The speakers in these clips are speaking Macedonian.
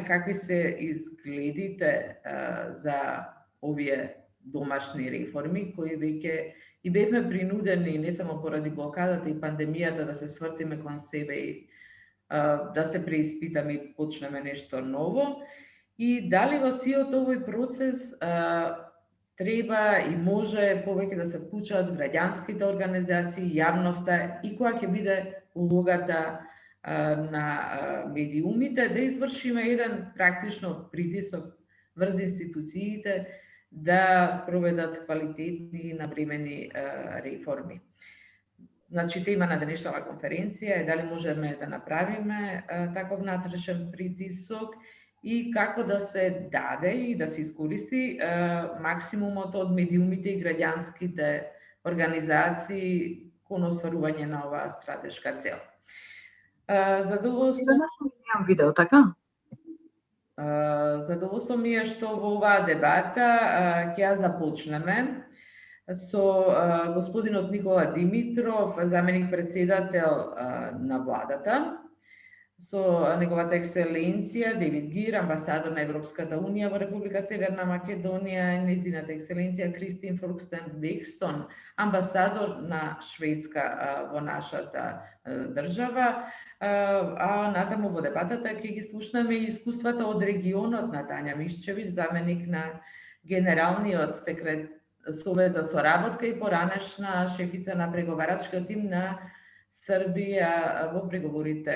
какви се изгледите за овие домашни реформи, кои веќе и бевме принудени, не само поради блокадата и пандемијата, да се свртиме кон себе и да се преиспитаме и почнеме нешто ново. И дали во сиот овој процес треба и може повеќе да се вклучат граѓанските организации, јавноста и која ќе биде улогата на медиумите, да извршиме еден практично притисок врз институциите да спроведат квалитетни и навремени реформи. Значи, тема на денешната конференција е дали можеме да направиме таков внатрешен притисок и како да се даде и да се искористи максимумот од медиумите и граѓанските организации кон остварување на оваа стратешка цел. Задоволство видео, така? Задоволство ми е што во оваа дебата ќе ја започнеме со господинот Никола Димитров, заменик председател на владата, со неговата екселенција Девид Гир, амбасадор на Европската унија во Република Северна Македонија, незината екселенција Кристин Фрукстен Бекстон, амбасадор на Шведска во нашата држава, а натаму во дебатата ќе ги слушнеме и искуствата од регионот на Тања Мишчевиќ, заменик на генералниот Совет за соработка и поранешна шефица на преговарачкиот тим на Србија во преговорите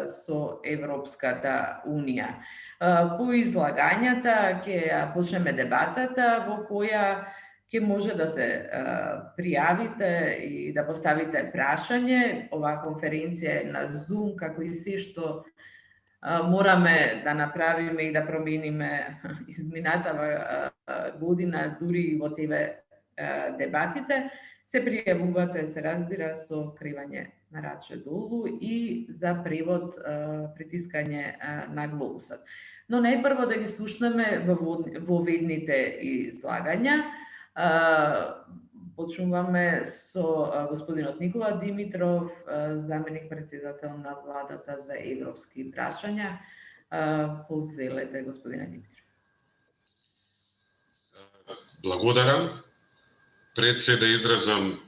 со Европската унија. По излагањата ќе почнеме дебатата во која ќе може да се пријавите и да поставите прашање. Оваа конференција е на Zoom, како и се што мораме да направиме и да промениме изминатава година, дури и во тебе дебатите, се пријавувате, се разбира, со кривање на раче долу и за превод притискање на глобусот. Но најпрво да ги слушнеме во ведните излагања. Почнуваме со господинот Никола Димитров, заменик председател на владата за европски прашања. Повелете, господине Димитров. Благодарам. Пред се да изразам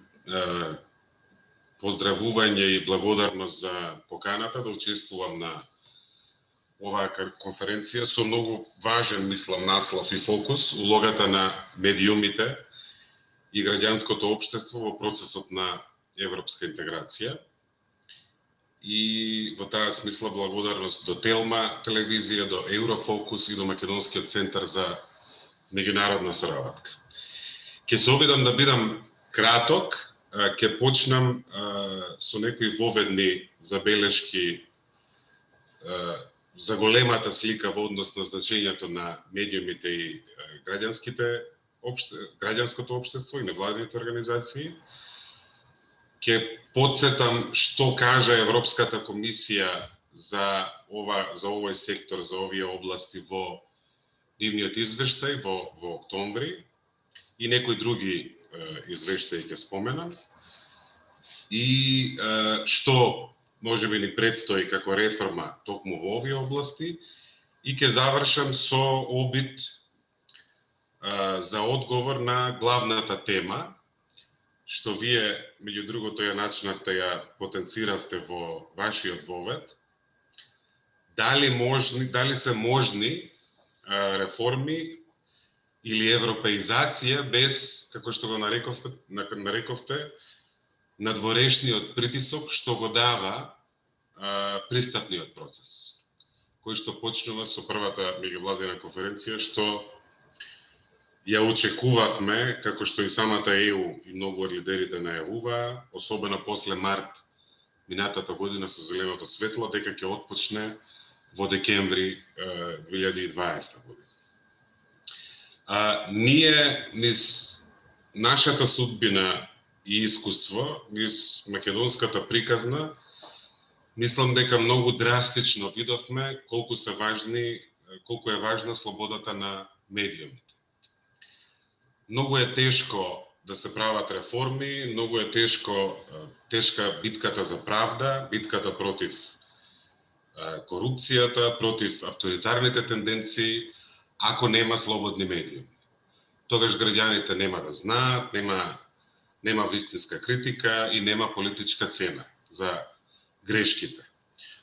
поздравување и благодарност за поканата да учествувам на оваа конференција со многу важен, мислам, наслов и фокус, улогата на медиумите и граѓанското општество во процесот на европска интеграција. И во таа смисла благодарност до Телма телевизија, до Еврофокус и до Македонскиот центар за меѓународна соработка. Ќе се обидам да бидам краток, ќе почнам со некои воведни забелешки за големата слика во однос на значењето на медиумите и граѓанското општество и невладините организации. Ќе потсетам што кажа Европската комисија за овој сектор, за овие области во нивниот извештај во октомври и некои други извештаи ќе споменам. И што можеби ни предстои како реформа токму во овие области и ќе завршам со обид за одговор на главната тема, што вие, меѓу другото, ја начинавте, ја потенциравте во вашиот вовед. Дали се можни реформи или европеизација без, како што го нарековте, надворешниот притисок што го дава пристапниот процес, кој што почнува со првата меѓувладина конференција, што ја очекувавме, како што и самата ЕУ и многу од лидерите најавуваа, особено после март минатата година со зеленото светло, дека ќе отпочне во декември 2020 година. Ние, низ нашата судбина и искуство, низ македонската приказна, мислам дека многу драстично видовме колку е важна слободата на медиумите. Многу е тешко да се прават реформи, многу е тешка битката за правда, битката против корупцијата, против авторитарните тенденции, ако нема слободни медиуми. Тогаш граѓаните нема да знаат, нема вистинска критика и нема политичка цена за грешките.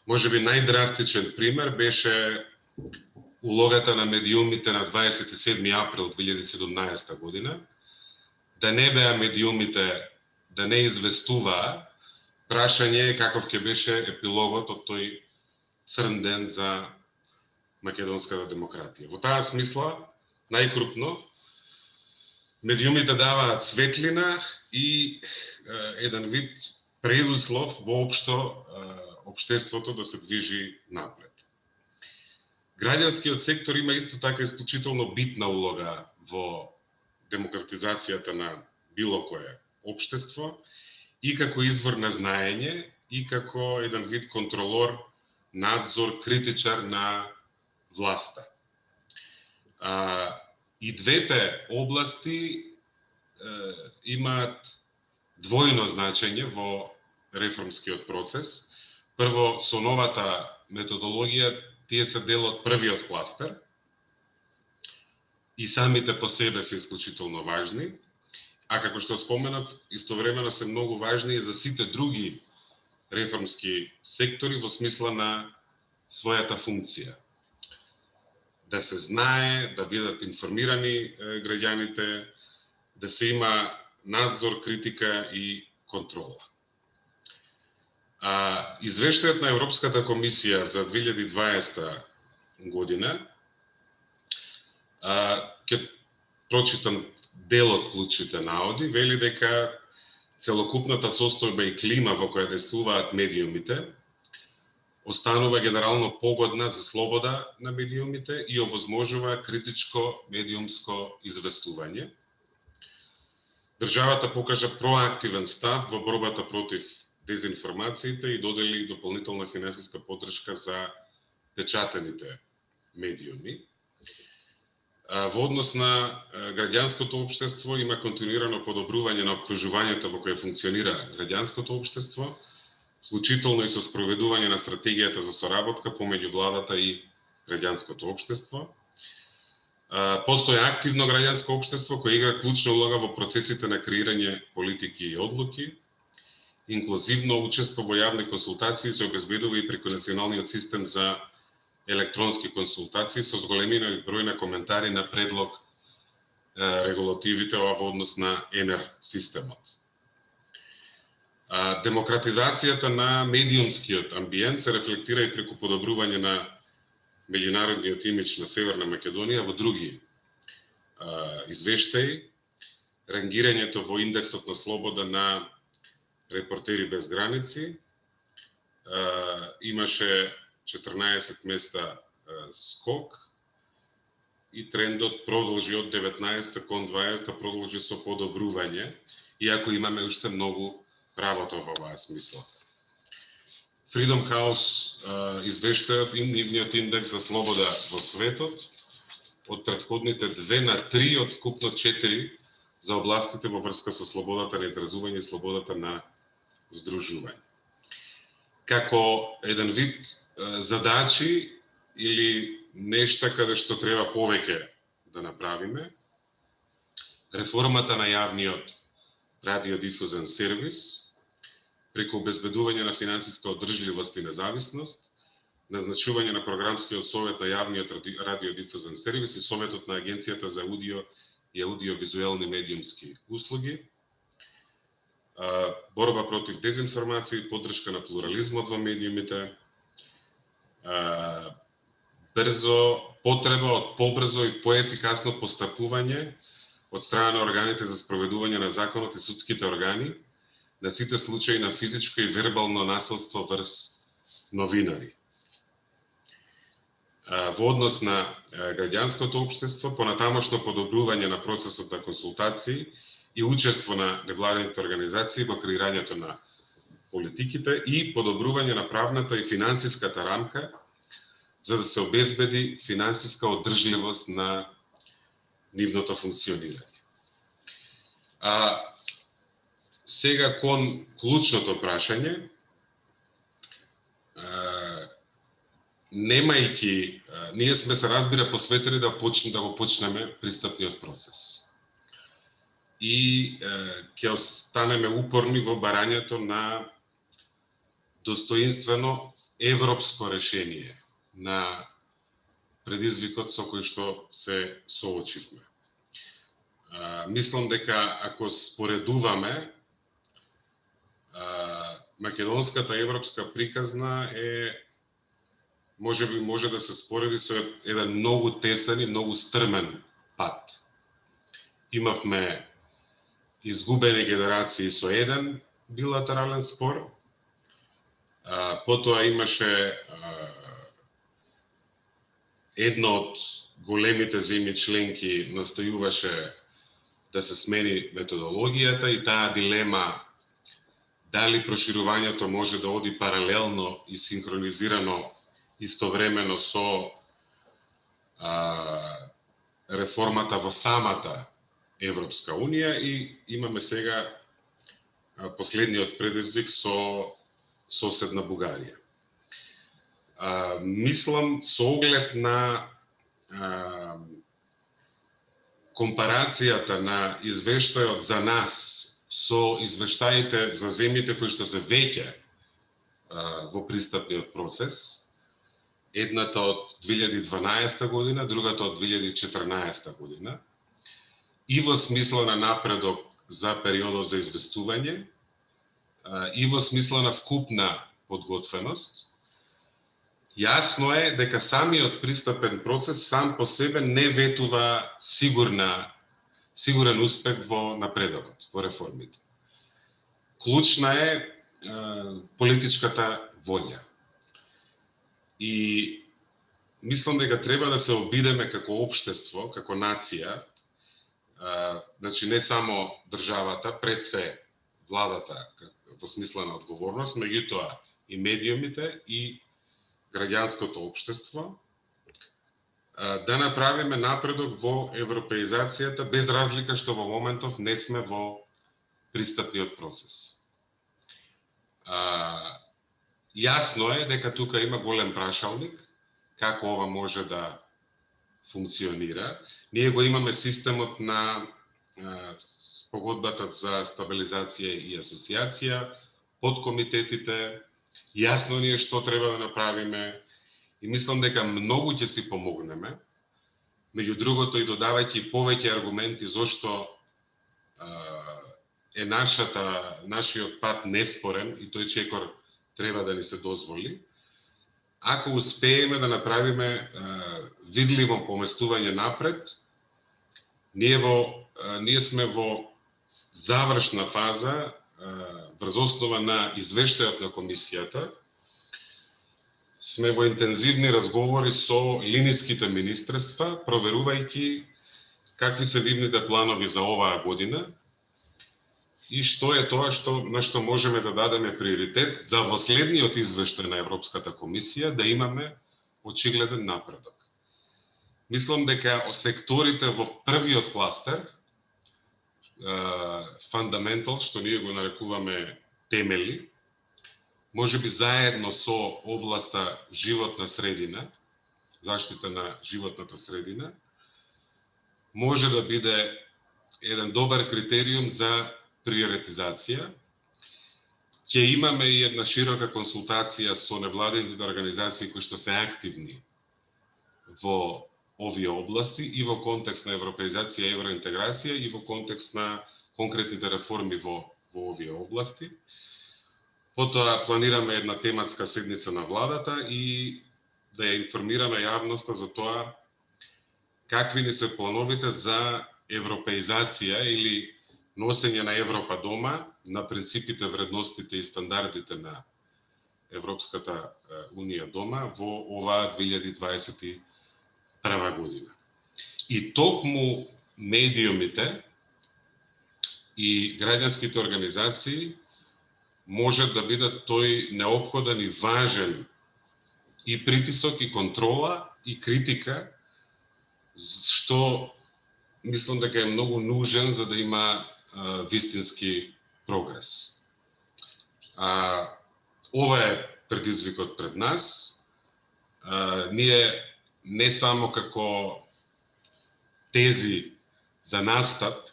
Може би најдрастичен пример беше улогата на медиумите на 27 април 2017 година, да не беа медиумите, да не известуваа, прашање е каков ќе беше епилогот од тој црн ден за македонската демократија. Во таа смисла, најкрупно, медиумите даваат светлина и еден вид предуслов воопшто општеството да се движи напред. Граѓанскиот сектор има исто така исклучително битна улога во демократизацијата на било кое општество и како извор на знаење и како еден вид контролор, надзор, критичар на власта. И двете области имаат двојно значење во реформскиот процес. Прво, со новата методологија, тие се дел од првиот кластер и самите по себе се исклучително важни, а како што споменав, истовремено се многу важни и за сите други реформски сектори во смисла на својата функција. Да се знае, да бидат информирани граѓаните, да се има надзор, критика и контрола. Извештајот на Европската комисија за 2020 година, ќе прочитам дел од клучните наводи, вели дека целокупната состојба и клима во која действуваат медиумите останува генерално погодна за слобода на медиумите и овозможува критичко медиумско известување. Државата покажа проактивен став во борбата против дезинформациите и додели дополнителна финансиска поддршка за печатените медиуми. Во однос на граѓанското општество има континуирано подобрување на опкружувањето во кое функционира граѓанското општество, вклучително и со спроведување на стратегијата за соработка помеѓу владата и граѓанското општество. Постои активно граѓанско општество кој игра клучна улога во процесите на креирање политики и одлуки. Инклузивно учество во јавни консултации се обезбедува и преку националниот систем за електронски консултации со зголемениот број на коментари на предлог регулативите во однос на ЕНЕР системот. Демократизацијата на медиумскиот амбиент се рефлектира и преку подобрување на меѓународниот имидж на Северна Македонија во други извештаи, рангирањето во индексот на слобода на Репортери без граници, имаше 14 места скок и трендот продолжи од 19 кон 20 продолжи со подобрување, иако имаме уште многу работа во оваа смисла. Freedom House извештајот и нивниот индекс за слобода во светот од претходните 2 на 3 од вкупно 4 за областите во врска со слободата на изразување и слободата на здружување. Како еден вид задачи или нешта каде што треба повеќе да направиме, реформата на јавниот радиодифузен сервис, преку обезбедување на финансиска одржливост и независност, назначување на програмскиот совет на јавниот радиодифузен сервис и советот на Агенцијата за аудио и аудиовизуелни медиумски услуги, борба против дезинформација и поддршка на плурализмот во медиумите, потреба од побрзо и поефикасно постапување од страна на органите за спроведување на законот и судските органи на сите случаи на физичко и вербално насилство врз новинари. Во однос на граѓанското општество, понатамошно подобрување на процесот на консултации и учество на невладините организации во креирањето на политиките и подобрување на правната и финансиската рамка за да се обезбеди финансиска одржливост на нивното функционирање. Сега кон клучното прашање, немајќи, ние сме се разбира посветени да го почнеме пристапниот процес. И ќе останеме упорни во барањето на достоинствено европско решение на предизвикот со кој што се соочивме. Мислам дека ако споредуваме, македонската европска приказна може да се спореди со еден многу тесен и многу стрмен пат. Имавме изгубени генерации со еден билатерален спор, потоа имаше една од големите земји членки настојуваше да се смени методологијата и таа дилема дали проширувањето може да оди паралелно и синхронизирано истовремено со реформата во самата Европска Унија, и имаме сега последниот предизвик со соседна Бугарија. Мислам, со оглед на компарацијата на извештајот за нас со извештаите за земјите кои што се веќе во пристапниот процес, едната од 2012 година, другата од 2014 година, и во смисла на напредок за периодот за известување, и во смисла на вкупна подготвеност, јасно е дека самиот пристапен процес сам по себе не ветува сигурен успех во напредокот, во реформите. Клучна е политичката волја. И мислам дека треба да се обидеме како општество, како нација, значи не само државата, пред се владата во смисла на одговорност, меѓутоа и медиумите и граѓанското општество, да направиме напредок во европеизацијата, без разлика што во моментов не сме во пристапниот процес. Јасно е дека тука има голем прашалник, како ова може да функционира. Ние го имаме системот на спогодбата за стабилизација и асоциација, подкомитетите, јасно ни е што треба да направиме и мислам дека многу ќе си помогнеме, меѓу другото и додавајќи повеќе аргументи зошто е нашиот пат неспорен и тој чекор треба да ни се дозволи, ако успееме да направиме видливо поместување напред. Ние сме во завршна фаза врз основа на извештајот на комисијата. Сме во интензивни разговори со линиските министерства, проверувајќи какви се нивните планови за оваа година и што е тоа на што можеме да дадеме приоритет за во следниот извештај на Европската комисија да имаме очигледен напредок. Мислам дека секторите во првиот кластер, fundamental, што ние го нарекуваме темели, може би заедно со областа животна средина, заштита на животната средина, може да биде еден добар критериум за приоритизација. Ќе имаме и една широка консултација со невладините организации кои што се активни во овие области и во контекст на европеизација и евроинтеграција и во контекст на конкретните реформи во овие области. Потоа планираме една тематска седница на владата и да ја информираме јавноста за тоа какви ни се плановите за европеизација или носење на Европа дома, на принципите, вредностите и стандардите на Европската Унија дома во оваа 2021 година. И токму медиумите и граѓанските организации можат да бидат тој неопходен и важен и притисок, и контрола, и критика, што мислам дека е многу нужен за да има вистински прогрес. Ова е предизвикот пред нас. ние не само како тези за настап,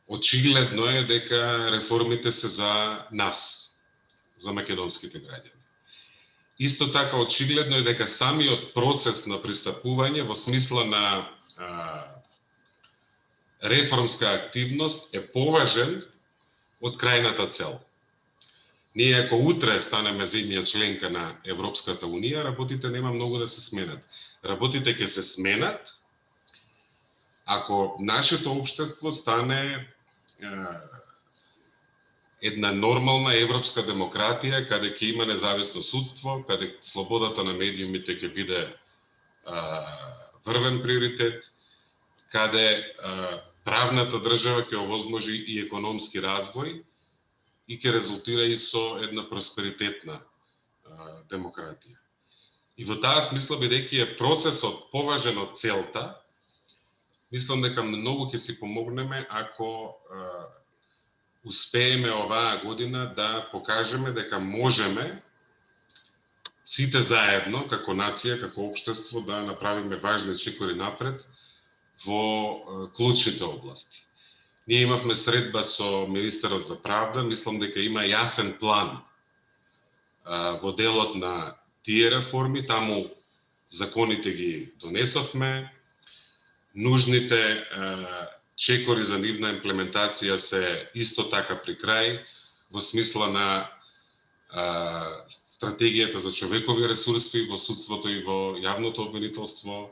очигледно е дека реформите се за нас, за македонските граѓани. Исто така очигледно е дека самиот процес на пристапување во смисла на реформска активност е поважен од крајната цел. Ние ако утре станеме земја членка на Европската Унија, работите нема многу да се сменат. Работите ќе се сменат ако нашето општество стане една нормална европска демократија, каде ќе има независно судство, каде слободата на медиумите ќе биде врвен приоритет, каде правната држава ќе овозможи и економски развој и ќе резултира и со една просперитетна демократија. И во таа смисла, бидејќи е процесот поважен од целта, мислам дека многу ќе си помогнеме ако успееме оваа година да покажеме дека можеме сите заедно, како нација, како општество, да направиме важни чекори напред во клучните области. Ние имавме средба со министерот за правда, мислам дека има јасен план во делот на тие реформи, таму законите ги донесовме, нужните чекори за нивна имплементација се исто така при крај, во смисла на стратегијата за човекови ресурси во судството и во јавното обвинителство,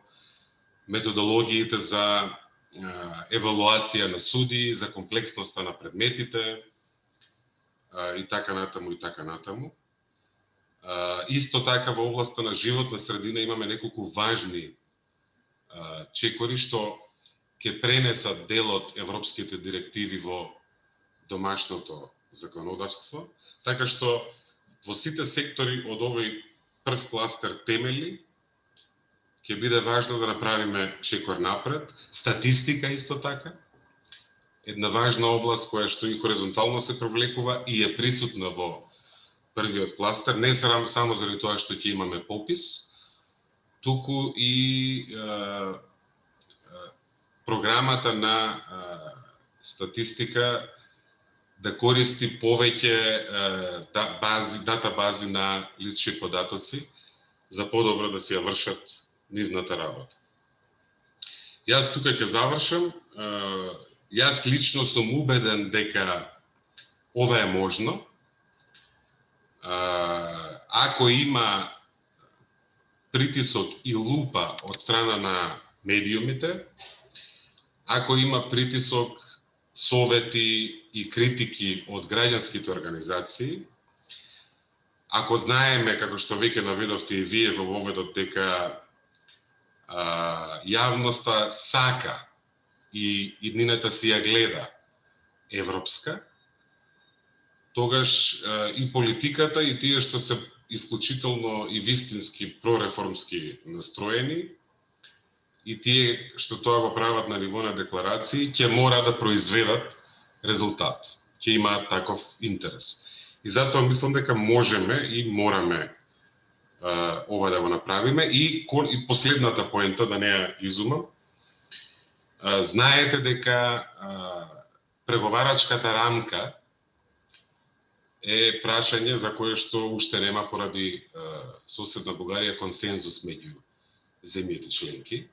методологиите за евалуација на суди, за комплексноста на предметите и така натаму и така натаму. Исто така во областа на животна средина имаме неколку важни чекори што ќе пренесат дел од европските директиви во домашното законодавство, така што во сите сектори од овој прв кластер темели ќе биде важно да направиме чекор напред. Статистика исто така, една важна област која што и хоризонтално се провлекува и е присутна во првиот кластер, не само заради тоа што ќе имаме попис, туку и програмата на статистика да користи повеќе датабази на лични податоци за подобро да си ја вршат нивната работа. Јас тука ќе завршам. Јас лично сум убеден дека ова е можно. Ако има притисок и лупа од страна на медиумите, ако има притисок, совети и критики од граѓанските организации, ако знаеме, како што веќе наведовте и вие во воведот, дека јавноста сака и иднината си ја гледа европска, тогаш и политиката и тие што се исклучително и вистински прореформски настроени и тие што тоа го прават на ниво на декларации ќе мора да произведат резултат, ќе имаат таков интерес. И затоа мислам дека можеме и мораме ова да го направиме. И последната поента, да не ја изумам, знаете дека преговарачката рамка е прашање за кое што уште нема поради соседна Бугарија консензус меѓу земјите членки.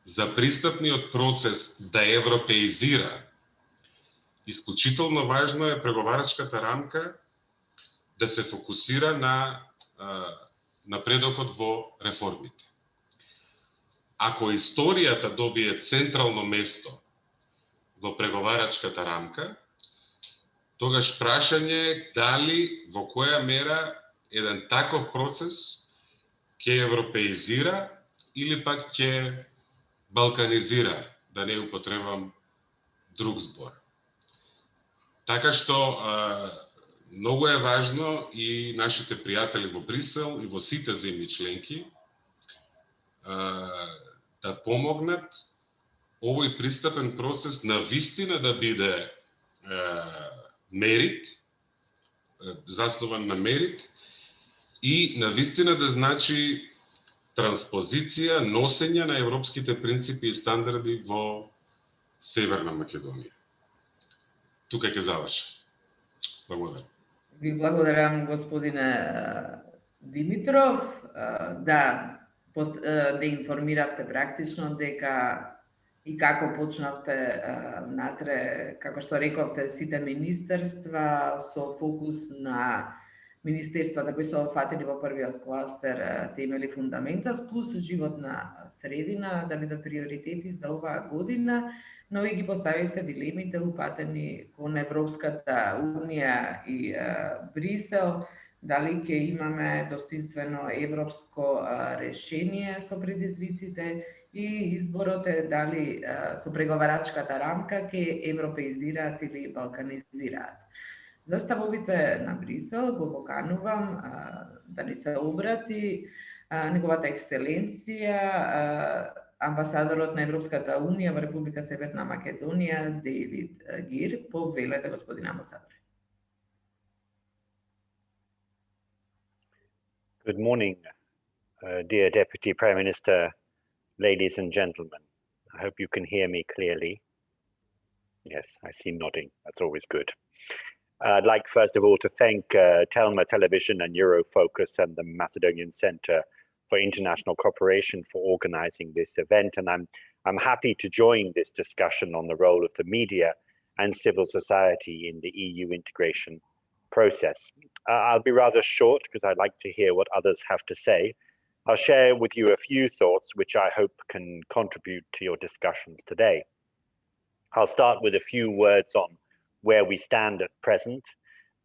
За пристапниот процес да европеизира, исклучително важно е преговарачката рамка да се фокусира на напредокот во реформите. Ако историјата добие централно место во преговарачката рамка, тогаш прашање е дали во која мера еден таков процес ќе европеизира или пак ќе балканизира, да не употребам друг збор. Така што многу е важно и нашите пријатели во Брисел и во сите земји членки да помогнат овој пристапен процес на вистина да биде мерит, заснуван на мерит и на вистина да значи транспозиција, носење на европските принципи и стандарди во Северна Македонија. Тука ќе завршам. Благодарам. Ви благодарам, господине Димитров. Да, да информиравте практично дека и како почнавте натре, како што рековте, сите министерства со фокус на министерствата кои се офатени во првиот кластер темели фундаментас плюс животна средина да бидат приоритети за оваа година, но и ги поставивте дилемите упатени кон Европската Унија и Брисел, дали ќе имаме достоинствено европско решение со предизвиците и изборот е дали со преговарачката рамка ќе европеизираат или балканизираат. За ставовите на Брисел го поканувам да ни се обрати неговата екселенција амбасадорот на Европската Унија во Република Северна Македонија Дейвид Гир. Повелете, господин амбасадор. Good morning, dear Deputy Prime Minister, ladies and gentlemen. I hope you can hear me clearly. Yes, I see nodding. That's always good. I'd like, first of all, to thank Telma Television and Eurofocus and the Macedonian Center for International Cooperation for organizing this event. And I'm happy to join this discussion on the role of the media and civil society in the EU integration process. I'll be rather short because I'd like to hear what others have to say. I'll share with you a few thoughts which I hope can contribute to your discussions today. I'll start with a few words on where we stand at present,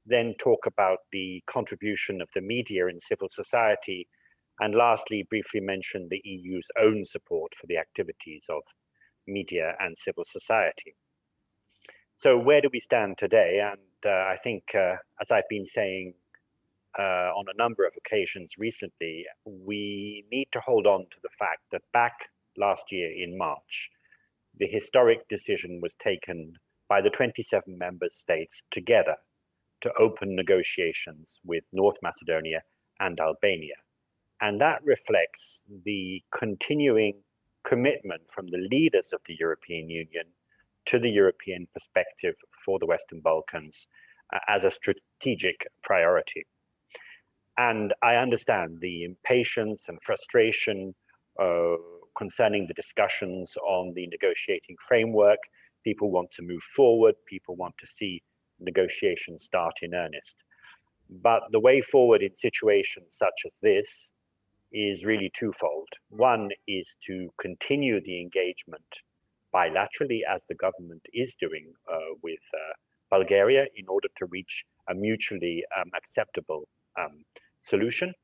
then talk about the contribution of the media and civil society, and lastly, briefly mention the EU's own support for the activities of media and civil society. So where do we stand today? And I think, as I've been saying on a number of occasions recently, we need to hold on to the fact that back last year in March, the historic decision was taken by the 27 member states together to open negotiations with North Macedonia and Albania. And that reflects the continuing commitment from the leaders of the European Union to the European perspective for the Western Balkans as a strategic priority. And I understand the impatience and frustration concerning the discussions on the negotiating framework. People want to move forward. People want to see negotiations start in earnest. But the way forward in situations such as this is really twofold. One is to continue the engagement bilaterally, as the government is doing with Bulgaria, in order to reach a mutually acceptable solution.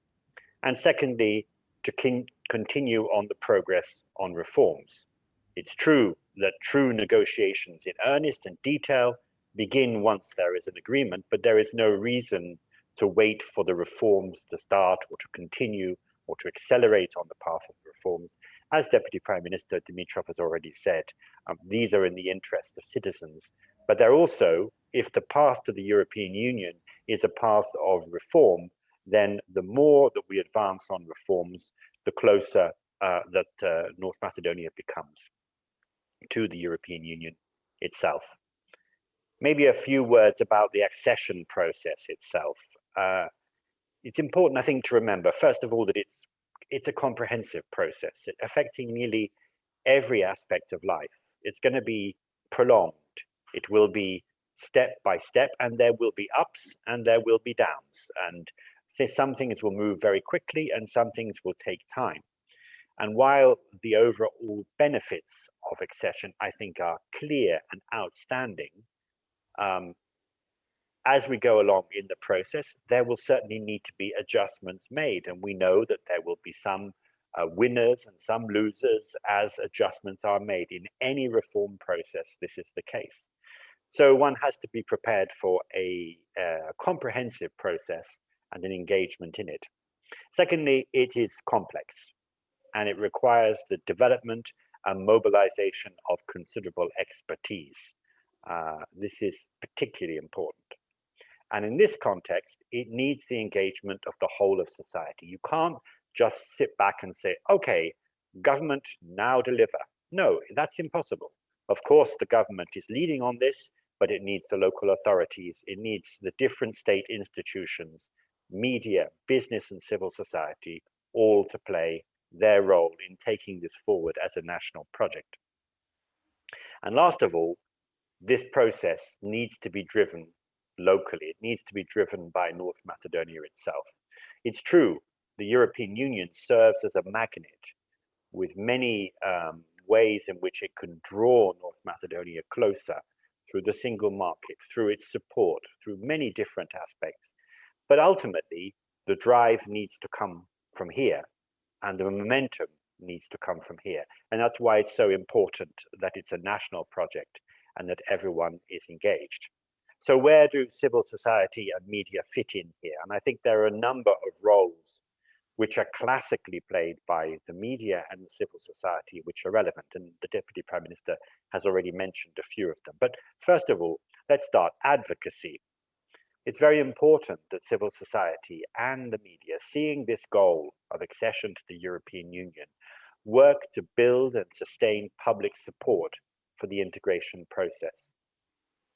And secondly, to continue on the progress on reforms. It's true that true negotiations in earnest and detail begin once there is an agreement, but there is no reason to wait for the reforms to start or to continue or to accelerate on the path of reforms. As Deputy Prime Minister Dimitrov has already said, these are in the interest of citizens, but they're also, if the path to the European Union is a path of reform, then the more that we advance on reforms, the closer that North Macedonia becomes to the European Union itself. Maybe a few words about the accession process itself. It's important, I think, to remember, first of all, that it's a comprehensive process affecting nearly every aspect of life. It's going to be prolonged. It will be step by step, and there will be ups and there will be downs. And some things will move very quickly and some things will take time. And while the overall benefits of accession, I think, are clear and outstanding, as we go along in the process, there will certainly need to be adjustments made. And we know that there will be some winners and some losers as adjustments are made. In any reform process, this is the case. So one has to be prepared for a comprehensive process and an engagement in it. Secondly, it is complex and it requires the development and mobilization of considerable expertise. This is particularly important. And in this context, it needs the engagement of the whole of society. You can't just sit back and say, okay, government now deliver. No, that's impossible. Of course, the government is leading on this, but it needs the local authorities, it needs the different state institutions, media, business and civil society, all to play their role in taking this forward as a national project. And last of all, this process needs to be driven locally. It needs to be driven by North Macedonia itself. It's true, the European Union serves as a magnet with many ways in which it can draw North Macedonia closer through the single market, through its support, through many different aspects. But ultimately, the drive needs to come from here, and the momentum needs to come from here. And that's why it's so important that it's a national project and that everyone is engaged. So where do civil society and media fit in here? And I think there are a number of roles which are classically played by the media and the civil society, which are relevant. And the Deputy Prime Minister has already mentioned a few of them. But first of all, let's start advocacy. It's very important that civil society and the media, seeing this goal of accession to the European Union, work to build and sustain public support for the integration process.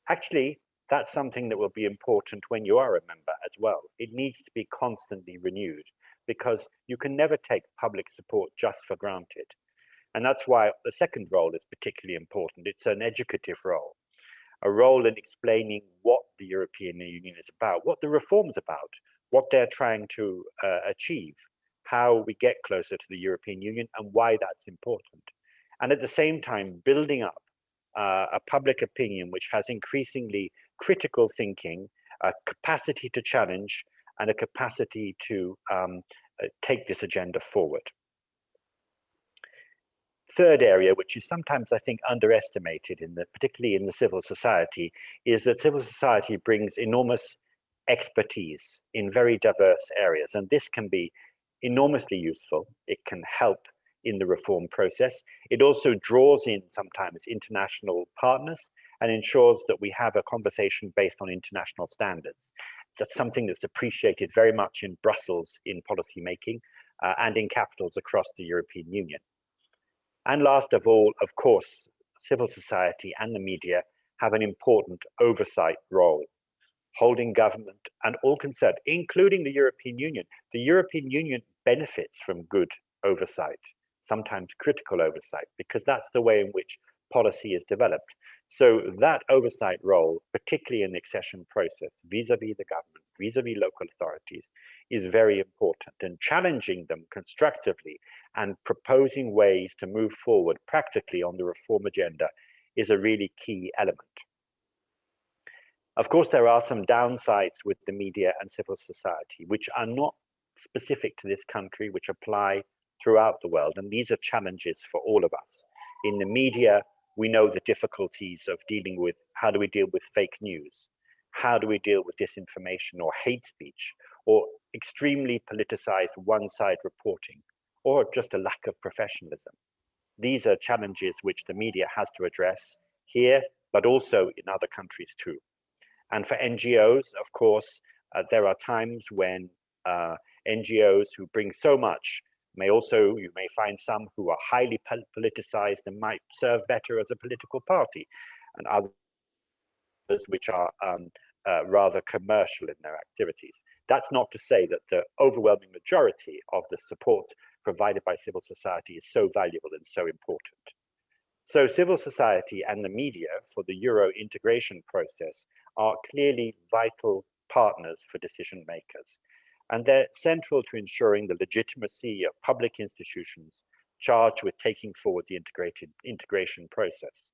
Actually, that's something that will be important when you are a member as well. It needs to be constantly renewed because you can never take public support just for granted. And that's why the second role is particularly important. It's an educative role, a role in explaining what the European Union is about, what the reform's about, what they're trying to achieve, how we get closer to the European Union and why that's important. And at the same time, building up a public opinion which has increasingly critical thinking, a capacity to challenge, and a capacity to take this agenda forward. Third area, which is sometimes, I think, underestimated, particularly in the civil society, is that civil society brings enormous expertise in very diverse areas. And this can be enormously useful. It can help in the reform process. It also draws in sometimes international partners and ensures that we have a conversation based on international standards. That's something that's appreciated very much in Brussels in policy making and in capitals across the European Union. And last of all, of course, civil society and the media have an important oversight role, holding government and all concerned, including the European Union. The European Union benefits from good oversight, sometimes critical oversight, because that's the way in which policy is developed. So that oversight role, particularly in the accession process, vis-a-vis the government, vis-a-vis local authorities, is very important, and challenging them constructively and proposing ways to move forward practically on the reform agenda is a really key element. Of course, there are some downsides with the media and civil society, which are not specific to this country, which apply throughout the world. And these are challenges for all of us. In the media, we know the difficulties of dealing with, how do we deal with fake news? How do we deal with disinformation or hate speech or extremely politicized one-side reporting or just a lack of professionalism? These are challenges which the media has to address here, but also in other countries too. And for NGOs, of course, there are times when NGOs who bring so much you may find some who are highly politicized and might serve better as a political party, and others which are rather commercial in their activities. That's not to say that the overwhelming majority of the support provided by civil society is so valuable and so important. So civil society and the media for the Euro integration process are clearly vital partners for decision makers. And they're central to ensuring the legitimacy of public institutions charged with taking forward the integration process.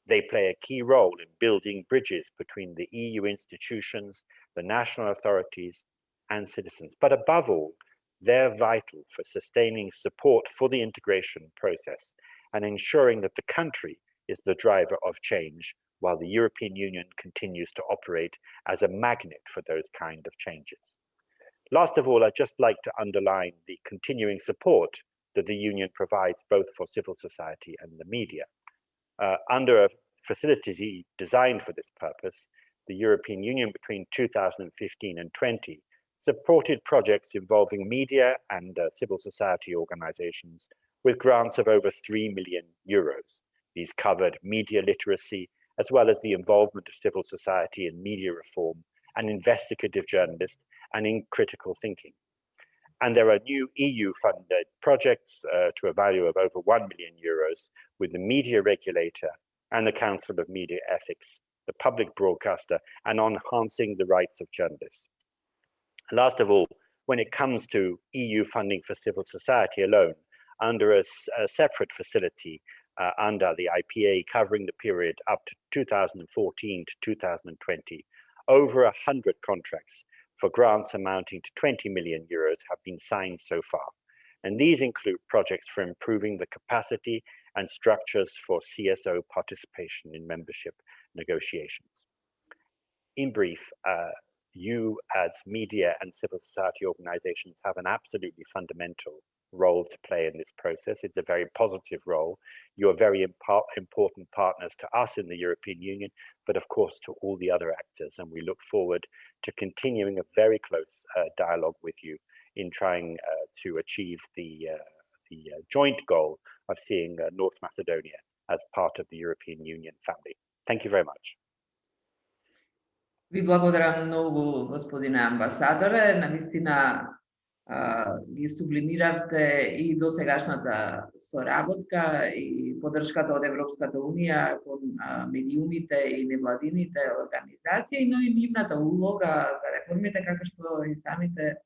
They play a key role in building bridges between the EU institutions, the national authorities, and citizens. But above all, they're vital for sustaining support for the integration process and ensuring that the country is the driver of change while the European Union continues to operate as a magnet for those kind of changes. Last of all, I'd just like to underline the continuing support that the Union provides both for civil society and the media. Under a facility designed for this purpose, the European Union between 2015 and 20 supported projects involving media and civil society organizations with grants of over 3 million euros. These covered media literacy, as well as the involvement of civil society in media reform and investigative journalists and in critical thinking. And there are new EU-funded projects to a value of over 1 million euros with the media regulator and the Council of Media Ethics, the public broadcaster, and on enhancing the rights of journalists. Last of all, when it comes to EU funding for civil society alone, under a separate facility under the IPA covering the period up to 2014 to 2020, over 100 contracts for grants amounting to 20 million euros have been signed so far. And these include projects for improving the capacity and structures for CSO participation in membership negotiations. In brief, you as media and civil society organizations have an absolutely fundamental role to play in this process. It's a very positive role. You're very important partners to us in the European Union, but of course to all the other actors. And we look forward to continuing a very close dialogue with you in trying to achieve the joint goal of seeing North Macedonia as part of the European Union family. Thank you very much. Ви благодарам многу, господине амбасадоре. Навистина ги сублимиравте и досегашната соработка и поддршката од Европската Унија кон медиумите и невладините организации, но и нивната улога за реформите, како што и самите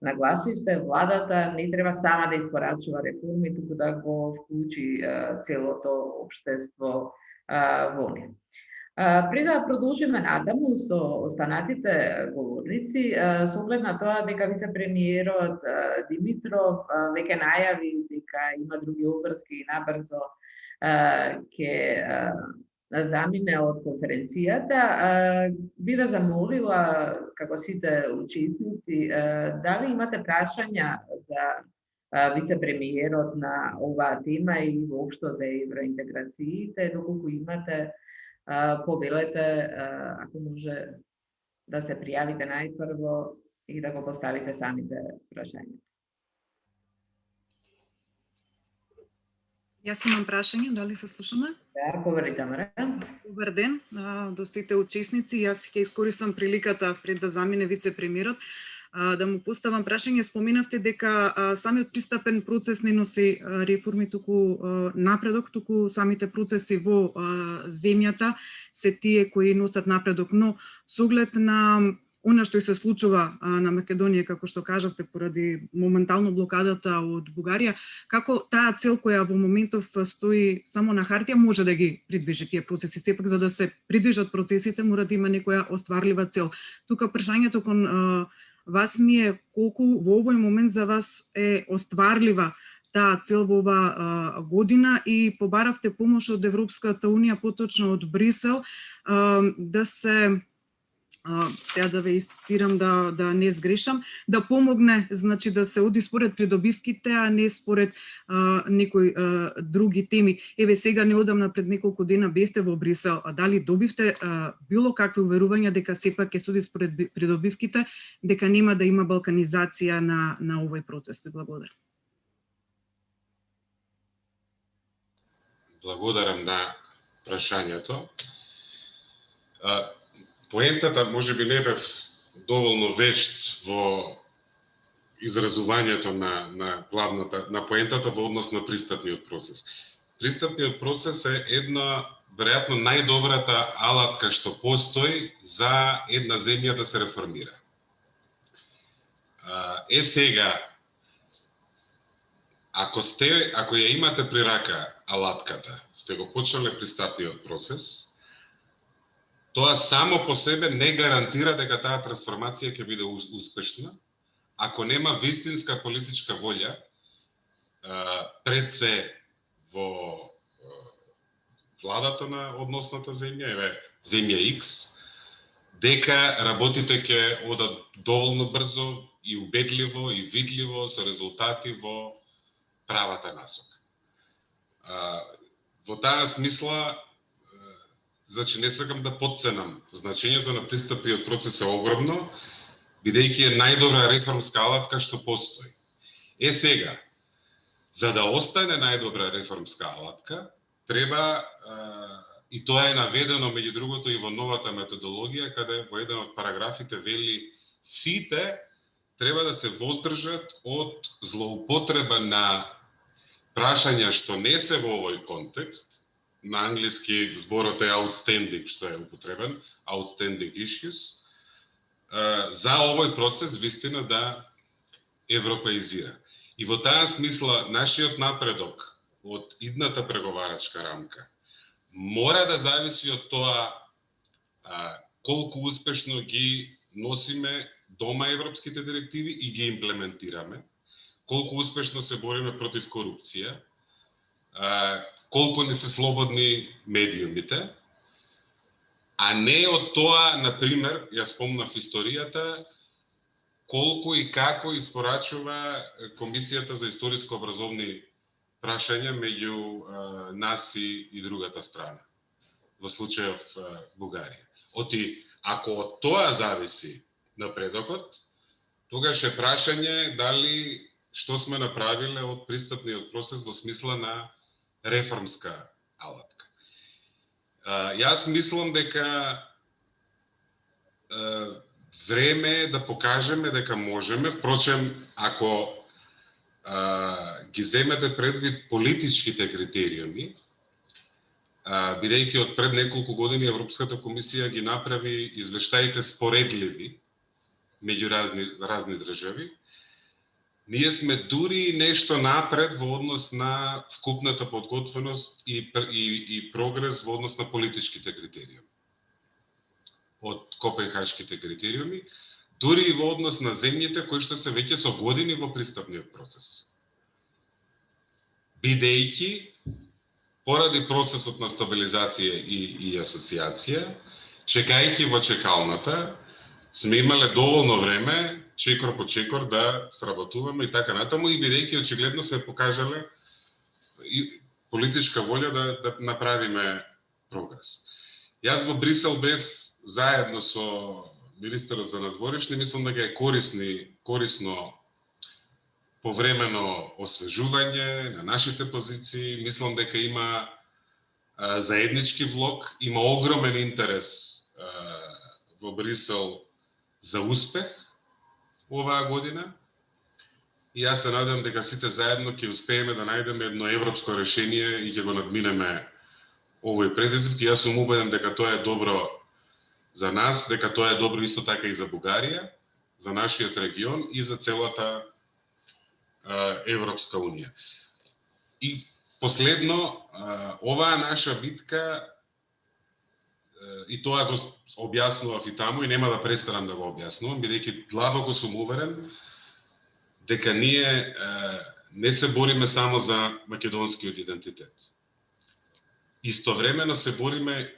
нагласивте, владата не треба сама да испорачува реформи, туку да го вклучи целото општество во нив. Пред да продолжиме натаму со останатите говорници, со оглед на тоа дека вице-премиерот Димитров веќе најави дека има други обврски и набрзо ќе замине од конференцијата, би да замолила, како сите учесници, дали имате прашања за вице-премиерот на оваа тема и воопшто за евроинтеграциите, доколку имате, побелете, ако може да се пријавите најпрво и да го поставите самите прашањата. Јас имам прашање, дали се слушаме? Да, поверите ме. Добар ден до сите учесници. Јас ќе искористам приликата пред да замине вице-премиерот да му поставам прашање. Споменавте дека самиот пристапен процес не носи реформи, туку напредок, туку самите процеси во земјата се тие кои носат напредок, но со оглед на она што се случува на Македонија, како што кажавте, поради моментално блокадата од Бугарија, како таа цел која во моментов стои само на хартија може да ги придвижи тие процеси? Сепак за да се придвижат процесите мора да има некоја остварлива цел. Тука прашањето кон вас ми е колку во овој момент за вас е остварлива таа цел во оваа година и побаравте помош од Европската Унија, поточно од Брисел, да се сега да ве цитирам да не сгрешам, да помогне, значи да се оди според придобивките, а не според некои други теми. Еве сега неодамна пред неколку дена бевте во Брисел, а дали добивте било какви уверувања дека сепак ќе се оди според придобивките, дека нема да има балканизација на овој процес? Ви благодарам. Благодарам на прашањето. Поентата можеби не бев доволно вешт во изразувањето на поентата во однос на пристапниот процес. Пристапниот процес е една веројатно најдобрата алатка што постои за една земја да се реформира. Сега, ако ја имате при рака алатката, сте го почнале пристапниот процес, тоа само по себе не гарантира дека таа трансформација ќе биде успешна, ако нема вистинска политичка волја пред се во владата на односната земја, еве земја X, дека работите ќе одат доволно брзо и убедливо и видливо со резултати во правата насока. Во таа смисла, значи не сакам да потценам значењето на пристапниот процес е огромно. бидејќи е најдобра реформска алатка што постои. Сега, за да остане најдобра реформска алатка, треба, и тоа е наведено меѓу другото и во новата методологија, каде во еден од параграфите вели сите треба да се воздржат од злоупотреба на прашања што не се во овој контекст, на англиски зборот е outstanding, што е употребен, outstanding issues, за овој процес вистина да европеизира. И во таа смисла, нашиот напредок од идната преговарачка рамка мора да зависи од тоа колку успешно ги носиме дома европските директиви и ги имплементираме, колку успешно се бориме против корупција, колку не се слободни медиумите, а не од тоа, например, ја спомнав историјата, колку и како испорачува Комисијата за историско-образовни прашања меѓу нас и другата страна, во случајов Бугарија. Ако од тоа зависи напредокот, тогаш е прашање дали што сме направиле од пристапниот процес во смисла на реформска алатка. Јас мислам дека време е да покажеме дека можеме, впрочем, ако ги земете предвид политичките критериуми, бидејќи од пред неколку години Европската комисија ги направи извештаите споредливи меѓу разни држави, ние сме дури нешто напред во однос на вкупната подготвеност и прогрес во однос на политичките критериуми. Од Копенхашките критериуми, дури и во однос на земјите кои што се веќе со години во пристапниот процес. Бидејќи, поради процесот на стабилизација и асоциација, чекајќи во чекалната, сме имале доволно време, чекор по чекор, да сработуваме и така натаму, и бидејќи очигледно сме покажале и политичка волја да направиме прогрес. Јас во Брисел бев заедно со министерот за надворешни, мислам да е корисно повремено освежување на нашите позиции, мислам дека има заеднички влог, има огромен интерес во Брисел за успех оваа година, и јас се надевам дека сите заедно ќе успееме да најдеме едно европско решение и ќе го надминеме овој предизвик. Јас сум убеден дека тоа е добро за нас, дека тоа е добро исто така и за Бугарија, за нашиот регион и за целата Европска унија. И последно, оваа наша битка, и тоа го објаснував и таму и нема да престанам да го објаснувам, бидејќи длабоко сум уверен дека ние не се бориме само за македонскиот идентитет. Истовремено се бориме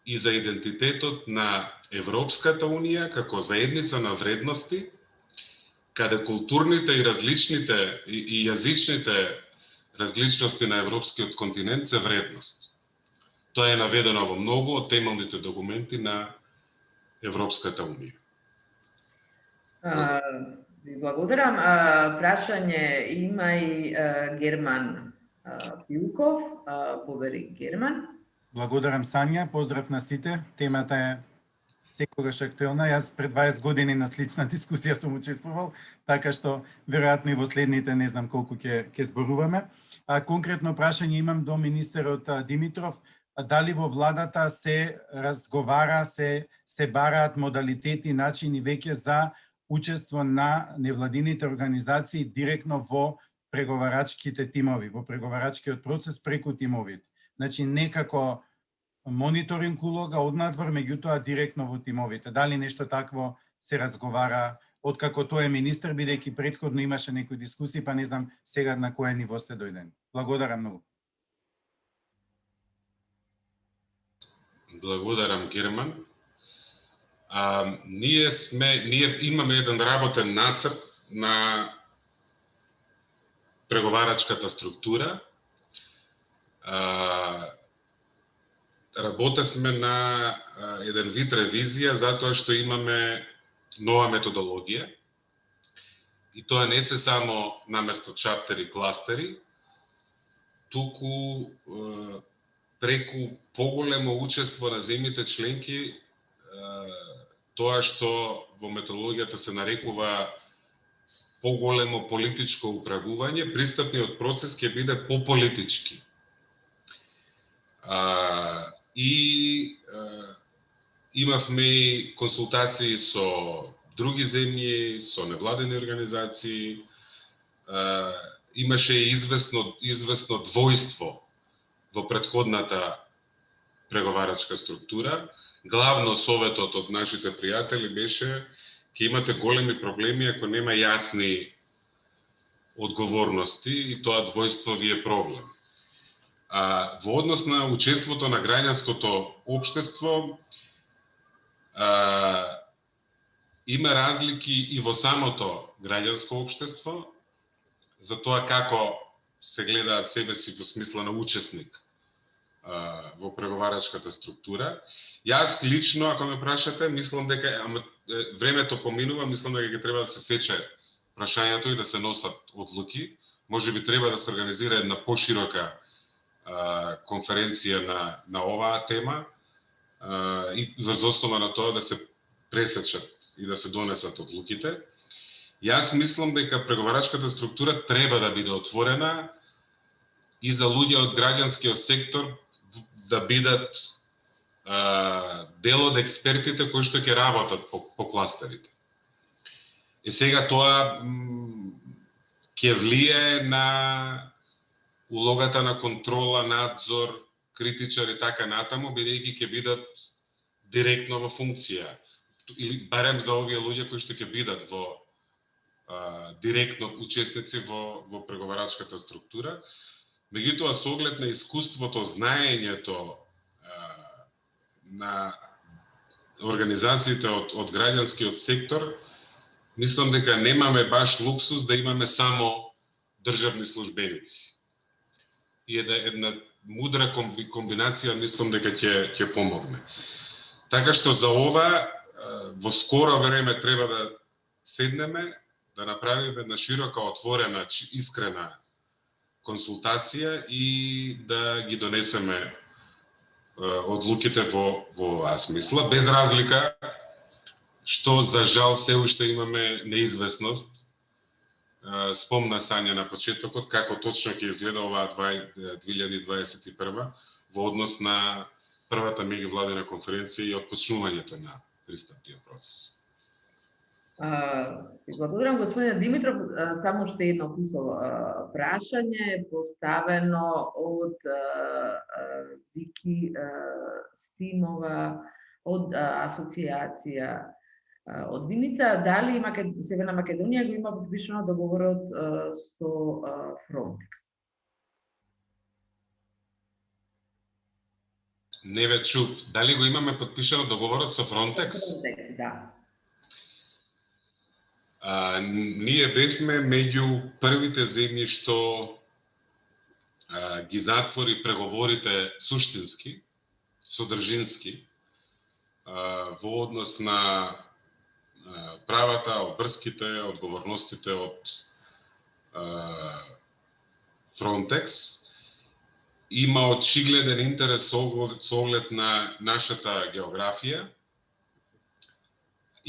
и за идентитетот на Европската унија како заедница на вредности, каде културните и различните и јазичните различности на европскиот континент се вредност. Тоа е наведено во многу од темелните документи на Европската унија. Ви благодарам. Прашање има и Герман Филков. Повери Герман. Благодарам, Сања. Поздрав на сите. Темата е секогаш актуелна. Јас пред 20 години на слична дискусија сум учествувал, така што веројатно и во следните не знам колку ќе зборуваме. Конкретно прашање имам до министерот Димитров. Дали во владата се разговара, се бараат модалитети, начини веќе за учество на невладините организации директно во преговарачките тимови, во преговарачкиот процес преку тимовите. Значи, не како мониторинг улога однадвор, меѓутоа директно во тимовите. Дали нешто такво се разговара, откако тој е министер, бидејќи претходно имаше некои дискусии, па не знам сега на кое ниво сте дојдени. Благодарам многу. Благодарам, Герман. Ние имаме еден работен нацрт на преговарачката структура. Работевме на еден вид ревизија затоа што имаме нова методологија, и тоа не се само наместо чаптери, кластери, туку преку поголемо учество на земјите членки, тоа што во методологијата се нарекува поголемо политичко управување, пристапниот процес ќе биде пополитички. Имавме и консултации со други земји, со невладени организации, имаше и известно двојство во претходната преговарачка структура. Главно советот од нашите пријатели беше ќе имате големи проблеми ако нема јасни одговорности и тоа двојство ви е проблем. Во однос на учеството на граѓанското општество, има разлики и во самото граѓанско општество за тоа како се гледаат себе си во смисла на учесник во преговарачката структура. Јас лично, ако ме прашате, мислам дека времето поминува, мислам дека ќе треба да се сече прашањето и да се носат одлуки. Може би треба да се организира една поширока конференција на оваа тема и врз основа на тоа да се пресечат и да се донесат одлуките. Јас мислам дека преговарачката структура треба да биде отворена и за луѓе од граѓанскиот сектор да бидат дел од експертите кои што ќе работат по кластерите. И сега тоа ќе влие на улогата на контрола, надзор, критичар и така натаму, бидејќи ќе бидат директно во функција, или барем за овие луѓе кои што ќе бидат во директно учесници во преговарачката структура. Меѓутоа, со оглед на искуството, знаењето на организациите од граѓанскиот сектор, мислам дека немаме баш луксус да имаме само државни службеници. И една мудра комбинација мислам дека ќе помогне. Така што за ова во скоро време треба да седнеме, да направиме една широка, отворена, искрена консултација и да ги донесеме одлуките во оваа смисла, без разлика што за жал се уште имаме неизвестност. Спомна Сања на почетокот како точно ќе изгледа оваа 2021 во однос на првата меѓувладина конференција и отпочнувањето на пристапниот процес. Благодарам, господин Димитров. Само уште едно кусово прашање поставено од Вики Стимова од асоциација од Виница. Дали Северна Македонија го има подпишано договорот со Frontex? Не ве чув. Дали го имаме подпишано договорот со Frontex? Frontex, да. Ние бевме меѓу првите земји што ги затвори преговорите суштински, содржински, во однос на правата, обврските, одговорностите од Frontex. Има очигледен интерес со оглед на нашата географија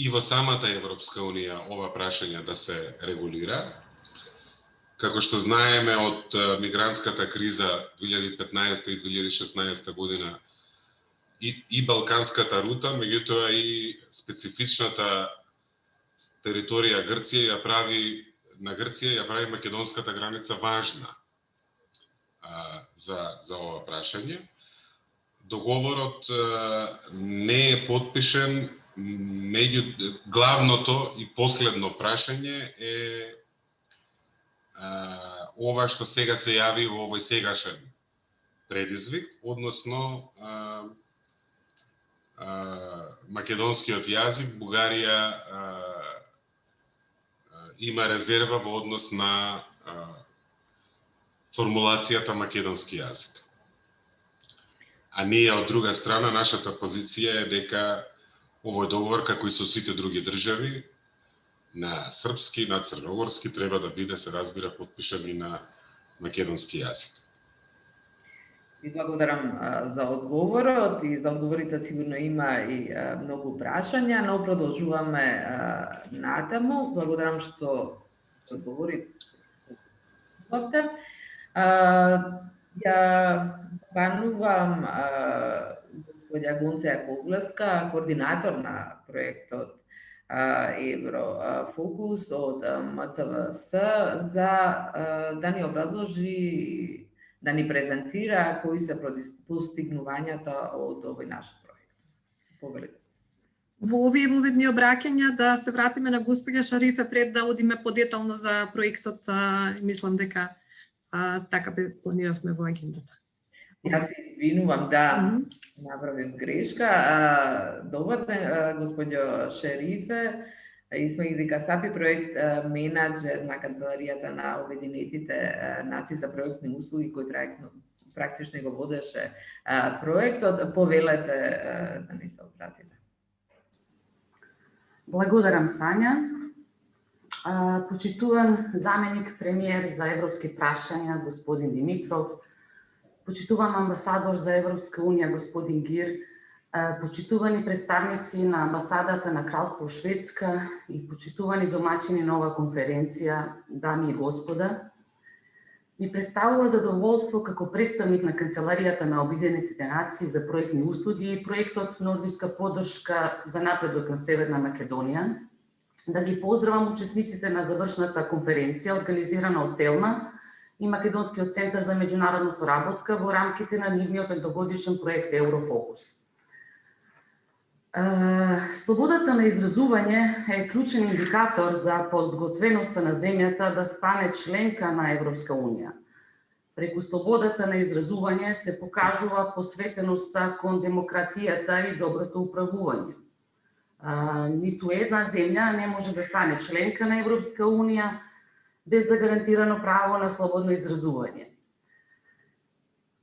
и во самата Европска Унија ова прашање да се регулира. Како што знаеме од мигрантската криза 2015 и 2016 година и балканската рута, меѓутоа и специфичната територија Грција ја прави македонската граница важна за ова прашање. Договорот не е подпишен. Главното и последно прашање е ова што сега се јави во овој сегашен предизвик, односно македонскиот јазик. Бугарија има резерва во однос на формулацијата македонски јазик. А ние од друга страна, нашата позиција е дека Овој договор, како и со сите други држави, на српски, на црногорски, треба да биде, се разбира, потпишан и на македонски јазик. Ви благодарам за одговорот и за одговорите сигурно има и многу прашања, но продолжуваме натаму. Благодарам што одговорите. Ја канувам господја Гонце Јаковлевска, координатор на проектот Еврофокус од МЦВС, за да ни образложи, да ни презентира кои се постигнувањата од овој наш проект. Повелите. Во овие воведни обраќања да се вратиме на господја Шарифе пред да одиме подетално за проектот, мислам дека така планиравме во агендата. Јас се извинувам, да, направив грешка. Добар ден, господјо Шерифе. Исмаил Дикасапи, проект менаџер на Канцеларијата на Обединетите нации за проектни услуги, кој практично го водеше проектот. Повелете да ни се обратите. Благодарам, Сања. Почитуван заменик премиер за европски прашања, господин Димитров, почитуван амбасадор за Европска унија, господин Гир, почитувани представници на амбасадата на Кралство Шведска и почитувани домаќини на ова конференција, дами и господа, ми представува задоволство како представник на Канцеларијата на Обединетите нации за проектни услуги и проектот Нордиска поддршка за напредок на Северна Македонија, да ги поздравам учесниците на завршната конференција организирана од Телма и Македонскиот центар за меѓународна соработка во рамките на нивниот едногодишен проект Еврофокус. Слободата на изразување е клучен индикатор за подготвеноста на земјата да стане членка на Европска унија. Преку слободата на изразување се покажува посветеноста кон демократијата и доброто управување. Ниту една земја не може да стане членка на Европска унија без загарантирано право на слободно изразување.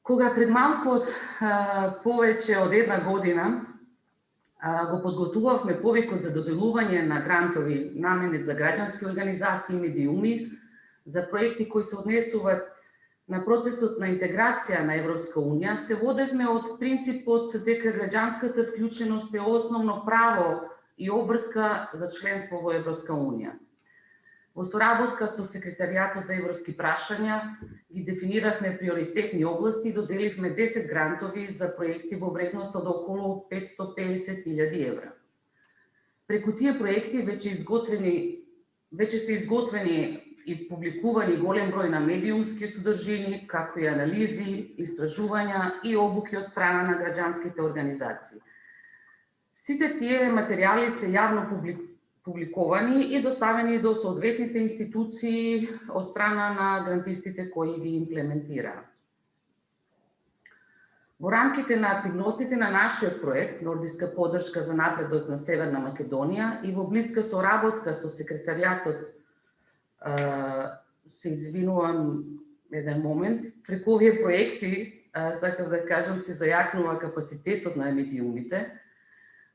Кога пред малку повеќе од една година го подготувавме повикот за доделување на грантови наменет за граѓански организации и медиуми за проекти кои се однесуваат на процесот на интеграција на Европска унија, се водевме од принципот дека граѓанската вклученост е основно право и обврска за членство во Европска унија. Во соработка со Секретаријатот за европски прашања ги дефиниравме приоритетни области и доделивме 10 грантови за проекти во вредност од околу 550.000 евра. Преку тие проекти веќе се изготвени и публикувани голем број на медиумски содржини, како и анализи, истражувања и обуки од страна на граѓанските организации. Сите тие материјали се јавно публикувани и доставени до соодветните институции од страна на грантистите кои ги имплементираа. Во рамките на активностите на нашиот проект Нордиска поддршка за напредок на Северна Македонија и во блиска соработка со Секретаријатот, се извинувам еден момент, преку овие проекти, сакав да кажам, се зајакнува капацитетот на медиумите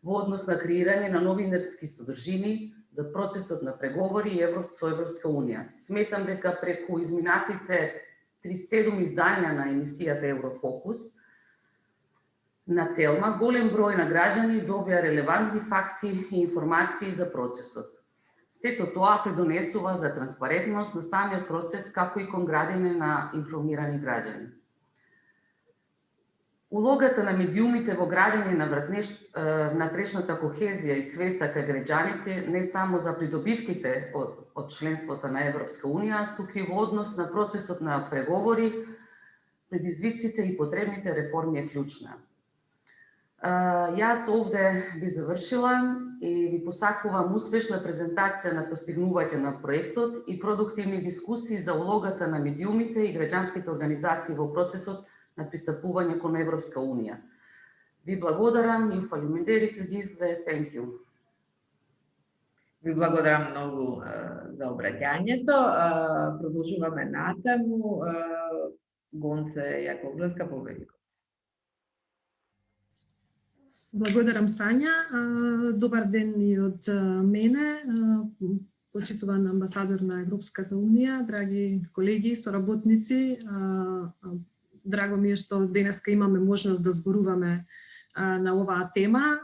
во однос на креирање на новинарски содржини за процесот на преговори со Европска унија. Сметам дека преку изминатите 37 издања на емисијата Еврофокус на Телма, голем број на граѓани добија релевантни факти и информации за процесот. Сето тоа придонесува за транспарентност на самиот процес, како и кон градење на информирани граѓани. Улогата на медиумите во градење на внатрешната кохезија и свеста кај граѓаните не само за придобивките од членството на Европска унија, туку и во однос на процесот на преговори, предизвиците и потребните реформи е клучна. Јас овде би завршила и ви посакувам успешна презентација на постигнување на проектот и продуктивни дискусии за улогата на медиумите и граѓанските организации во процесот на пристапување кон Европска унија. Ви благодарам и фалимендерите диве, thank you. Ви благодарам многу за обраќањето. Продолжуваме натаму. Гонце Јаковлевска, повеликот. Благодарам, Сања. Добар ден и од мене, почитуван амбасадор на Европската Унија, драги колеги, соработници. Драго ми е што денеска имаме можност да зборуваме на оваа тема.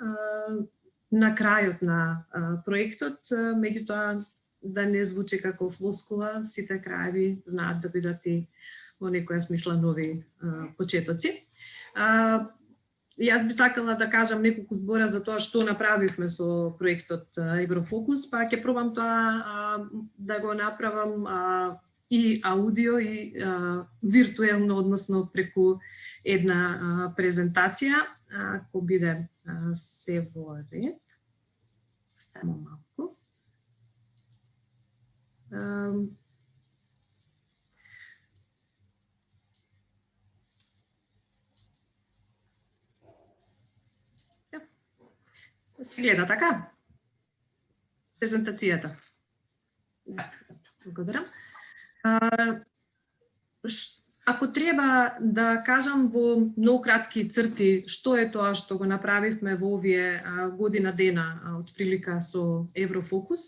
На крајот на проектот, меѓутоа да не звучи како флоскула, сите краеви знаат да бидат и во некоја смисла нови почетоци. Јас би сакала да кажам неколку збора за тоа што направивме со проектот Еврофокус, па ќе пробам тоа да го направам и аудио и виртуелно, односно преку една презентација, ако биде се во ред. Само малку. Се гледа така? Презентацијата. Да, благодарам. Ако треба да кажам во многу кратки црти што е тоа што го направивме во овие година дена од прилика со Еврофокус,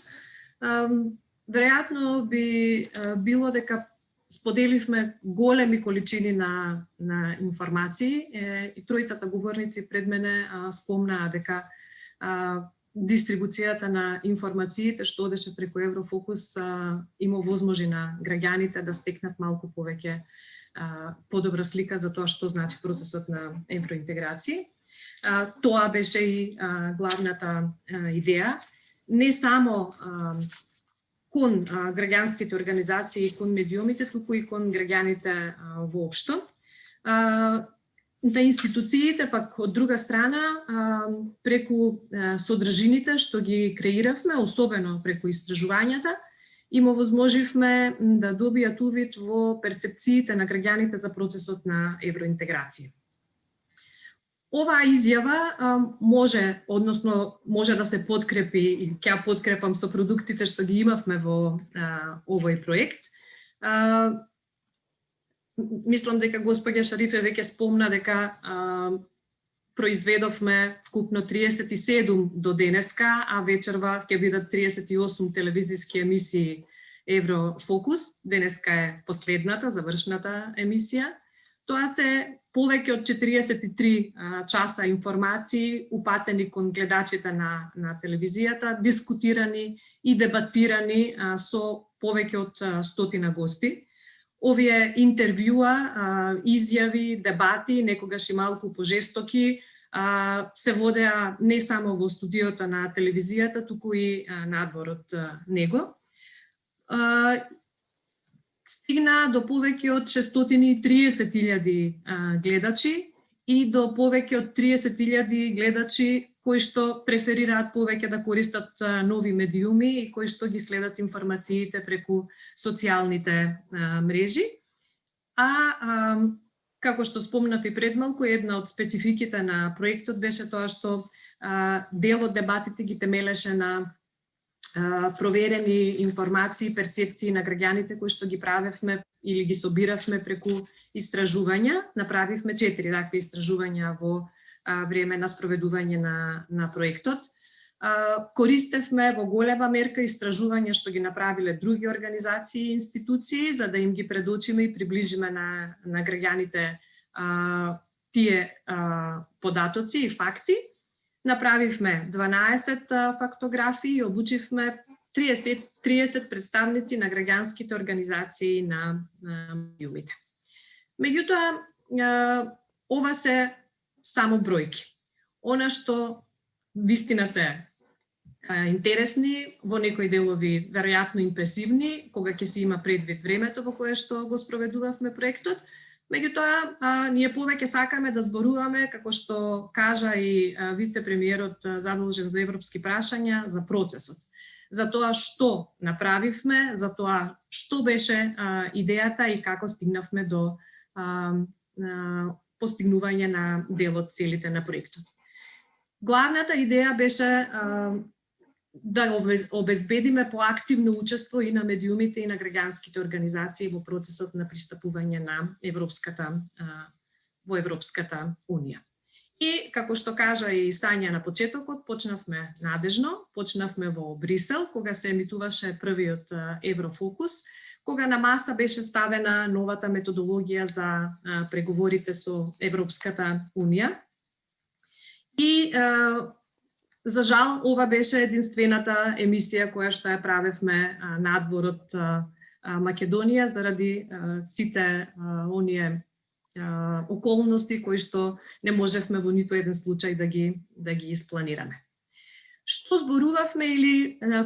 веројатно би било дека споделивме големи количини на информации и тројцата говорници пред мене спомнаа дека дистрибуцијата на информациите што одеше преку Еврофокус им овозможи на граѓаните да стекнат малку повеќе подобра слика за тоа што значи процесот на евроинтеграција. Тоа беше и главната идеја, не само кон граѓанските организации и кон медиумите, туку и кон граѓаните воопшто. На институциите, пак од друга страна, преку содржините што ги креиравме, особено преку истражувањата, им овозможивме да добијат увид во перцепциите на граѓаните за процесот на евроинтеграција. Оваа изјава може да се подкрепи, и ќе ја подкрепам со продуктите што ги имавме во овој проект. Мислам дека госпоѓа Шарифе веќе спомна дека произведовме вкупно 37 до денеска, а вечерва ќе бидат 38 телевизиски емисии Еврофокус. Денеска е последната, завршната емисија. Тоа се повеќе од 43 часа информации упатени кон гледачите на телевизијата, дискутирани и дебатирани со повеќе од 100 гости. Овие интервјуа, изјави, дебати, некогаш и малку пожестоки, се водеа не само во студиото на телевизијата, туку и надвор од него. Стигна до повеќе од 630.000 гледачи и до повеќе од 30.000 гледачи кои што преферираат повеќе да користат нови медиуми и кои што ги следат информациите преку социјалните мрежи. Како што спомнав и пред малку, една од спецификите на проектот беше тоа што дел од дебатите ги темелеше на проверени информации, перцепции на граѓаните кои што ги правевме или ги собиравме преку истражувања. Направивме 4 такви истражувања во време на спроведување на проектот. Користевме во голема мерка истражувања што ги направиле други организации и институции, за да им ги предочиме и приближиме на граѓаните тие податоци и факти. Направивме 12 фактографии и обучивме 30 представници на граѓанските организации на медиумите. Меѓутоа, ова се само бројки. Она што вистина се интересни, во некои делови веројатно импресивни, кога ќе се има предвид времето во кое што го спроведувавме проектот. Меѓутоа, ние повеќе сакаме да зборуваме, како што кажа и вице-премиерот задолжен за европски прашања, за процесот. За тоа што направивме, за тоа што беше идејата и како стигнавме до постигнување на дел од целите на проектот. Главната идеја беше да обезбедиме поактивно учество и на медиумите и на граѓанските организации во процесот на пристапување на во Европската Унија. И, како што кажа и Сања на почетокот, почнавме надежно, почнавме во Брисел, кога се емитуваше првиот Еврофокус, кога на маса беше ставена новата методологија за преговорите со Европската Унија. И, за жал, ова беше единствената емисија која што ја правевме надвор од Македонија заради сите оние околности кои што не можевме во ниту еден случај да ги испланираме. Што зборувавме или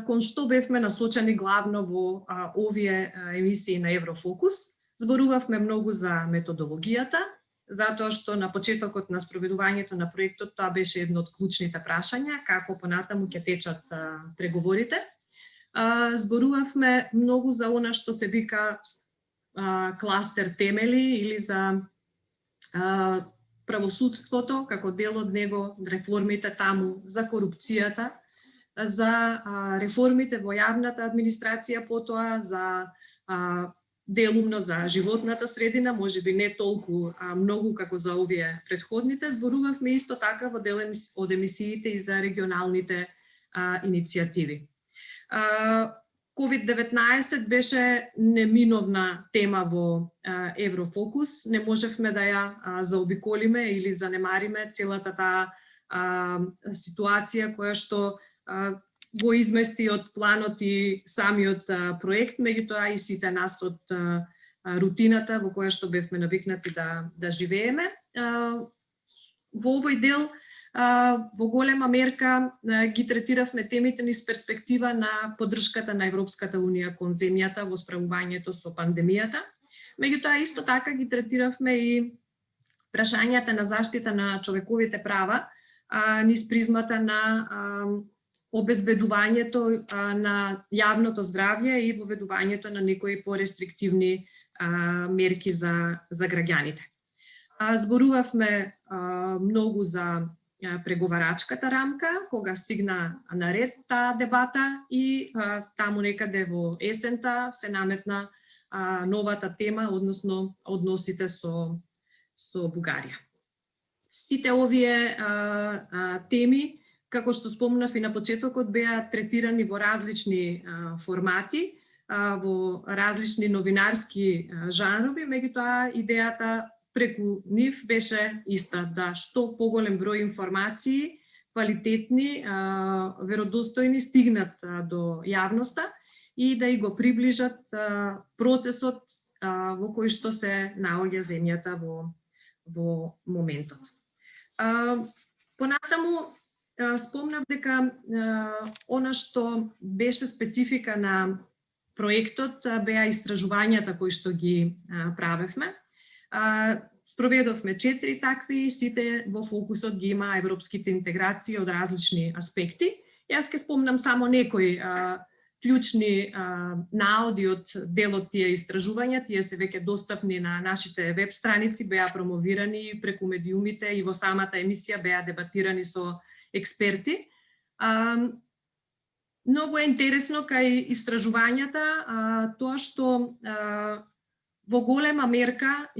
кон што бевме насочени главно во овие емисии на Еврофокус? Зборувавме многу за методологијата, затоа што на почетокот на спроведувањето на проектот тоа беше едно од клучните прашања, како понатаму ќе течат преговорите. Зборувавме многу за она што се вика кластер темели или за правосудството, како дел од него, реформите таму, за корупцијата, за реформите во јавната администрација потоа, за делумно за животната средина, можеби не толку многу како за овие претходните. Зборувавме исто така во дел од емисиите и за регионалните иницијативи. COVID-19 беше неминовна тема во Еврофокус. Не можевме да ја заобиколиме или занемариме целата таа ситуација која што го измести од планот и самиот проект, меѓутоа и сите нас од рутината во која што бевме навикнати да живееме. Во овој дел во голема мерка ги третиравме темите низ перспектива на поддршката на Европската Унија кон земјата во справувањето со пандемијата. Меѓутоа исто така ги третиравме и прашањата на заштита на човековите права низ призмата на обезбедувањето на јавното здравје и воведувањето на некои порестриктивни мерки за граѓаните. Зборувавме многу за преговарачката рамка, кога стигна на ред таа дебата и таму некаде во есента се наметна новата тема, односно односите со Бугарија. Сите овие теми, како што спомнав и на почетокот, беа третирани во различни формати, во различни новинарски жанрови, меѓутоа идејата преку нив беше иста, да што поголем број информации, квалитетни, веродостојни, стигнат до јавноста и да и го приближат процесот во кој што се наоѓа земјата во моментот. Понатаму, спомнав дека она што беше специфика на проектот беа истражувањата кои што ги правевме. Спроведовме 4 такви, сите во фокусот ги има европските интеграции од различни аспекти. Јас ќе спомнам само некои клучни наоди од дел од тие истражувања. Тие се веќе достапни на нашите веб страници, беа промовирани преку медиумите и во самата емисија беа дебатирани со експерти. Многу е интересно кај истражувањата тоа што во голема мерка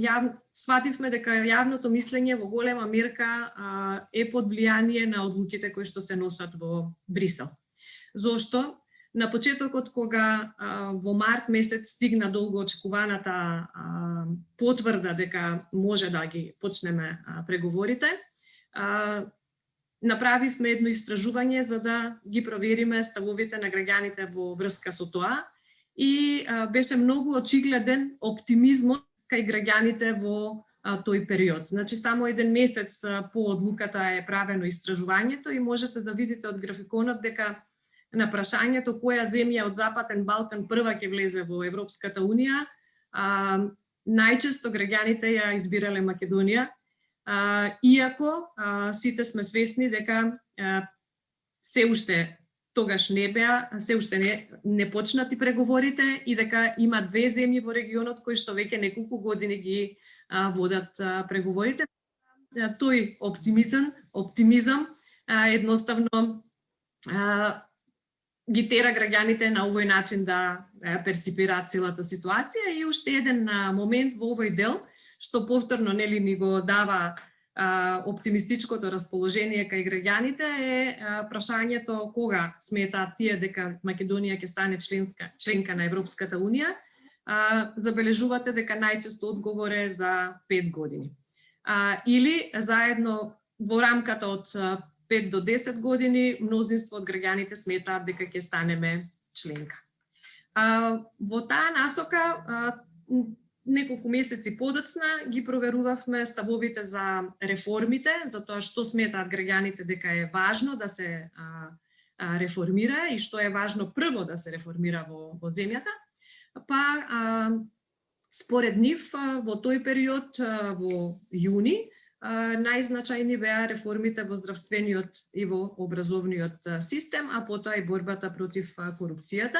свативме дека јавното мислење во голема мерка е под влијание на одлуките кои што се носат во Брисел. Зошто? На почетокот, кога во март месец стигна долго очекуваната потврда дека може да ги почнеме преговорите, направивме едно истражување за да ги провериме ставовите на граѓаните во врска со тоа и беше многу очигледен оптимизмот кај граѓаните во тој период. Значи, само еден месец по одлуката е правено истражувањето и можете да видите од графиконот дека на прашањето која земја од Западен Балкан прва ќе влезе во Европската Унија, најчесто граѓаните ја избирале Македонија, иако сите сме свесни дека се уште тогаш се уште не почнати преговорите и дека има 2 земји во регионот кои што веќе неколку години ги водат преговорите. Тој оптимизам едноставно ги тера граѓаните на овој начин да перципираат целата ситуација. И уште еден момент во овој дел, што повторно нели ни го дава оптимистичкото расположение кај граѓаните е прашањето кога сметаат тие дека Македонија ќе стане членка на Европската Унија. Забележувате дека најчесто одговор е за 5 години. Или заедно во рамката од 5 до 10 години мнозинство од граѓаните сметаат дека ќе станеме членка. Во таа насока неколку месеци подоцна ги проверувавме ставовите за реформите, за тоа што сметаат граѓаните дека е важно да се реформира и што е важно прво да се реформира во земјата. Според нив, во тој период, во јуни, најзначајни беа реформите во здравствениот и во образовниот систем, а потоа и борбата против корупцијата.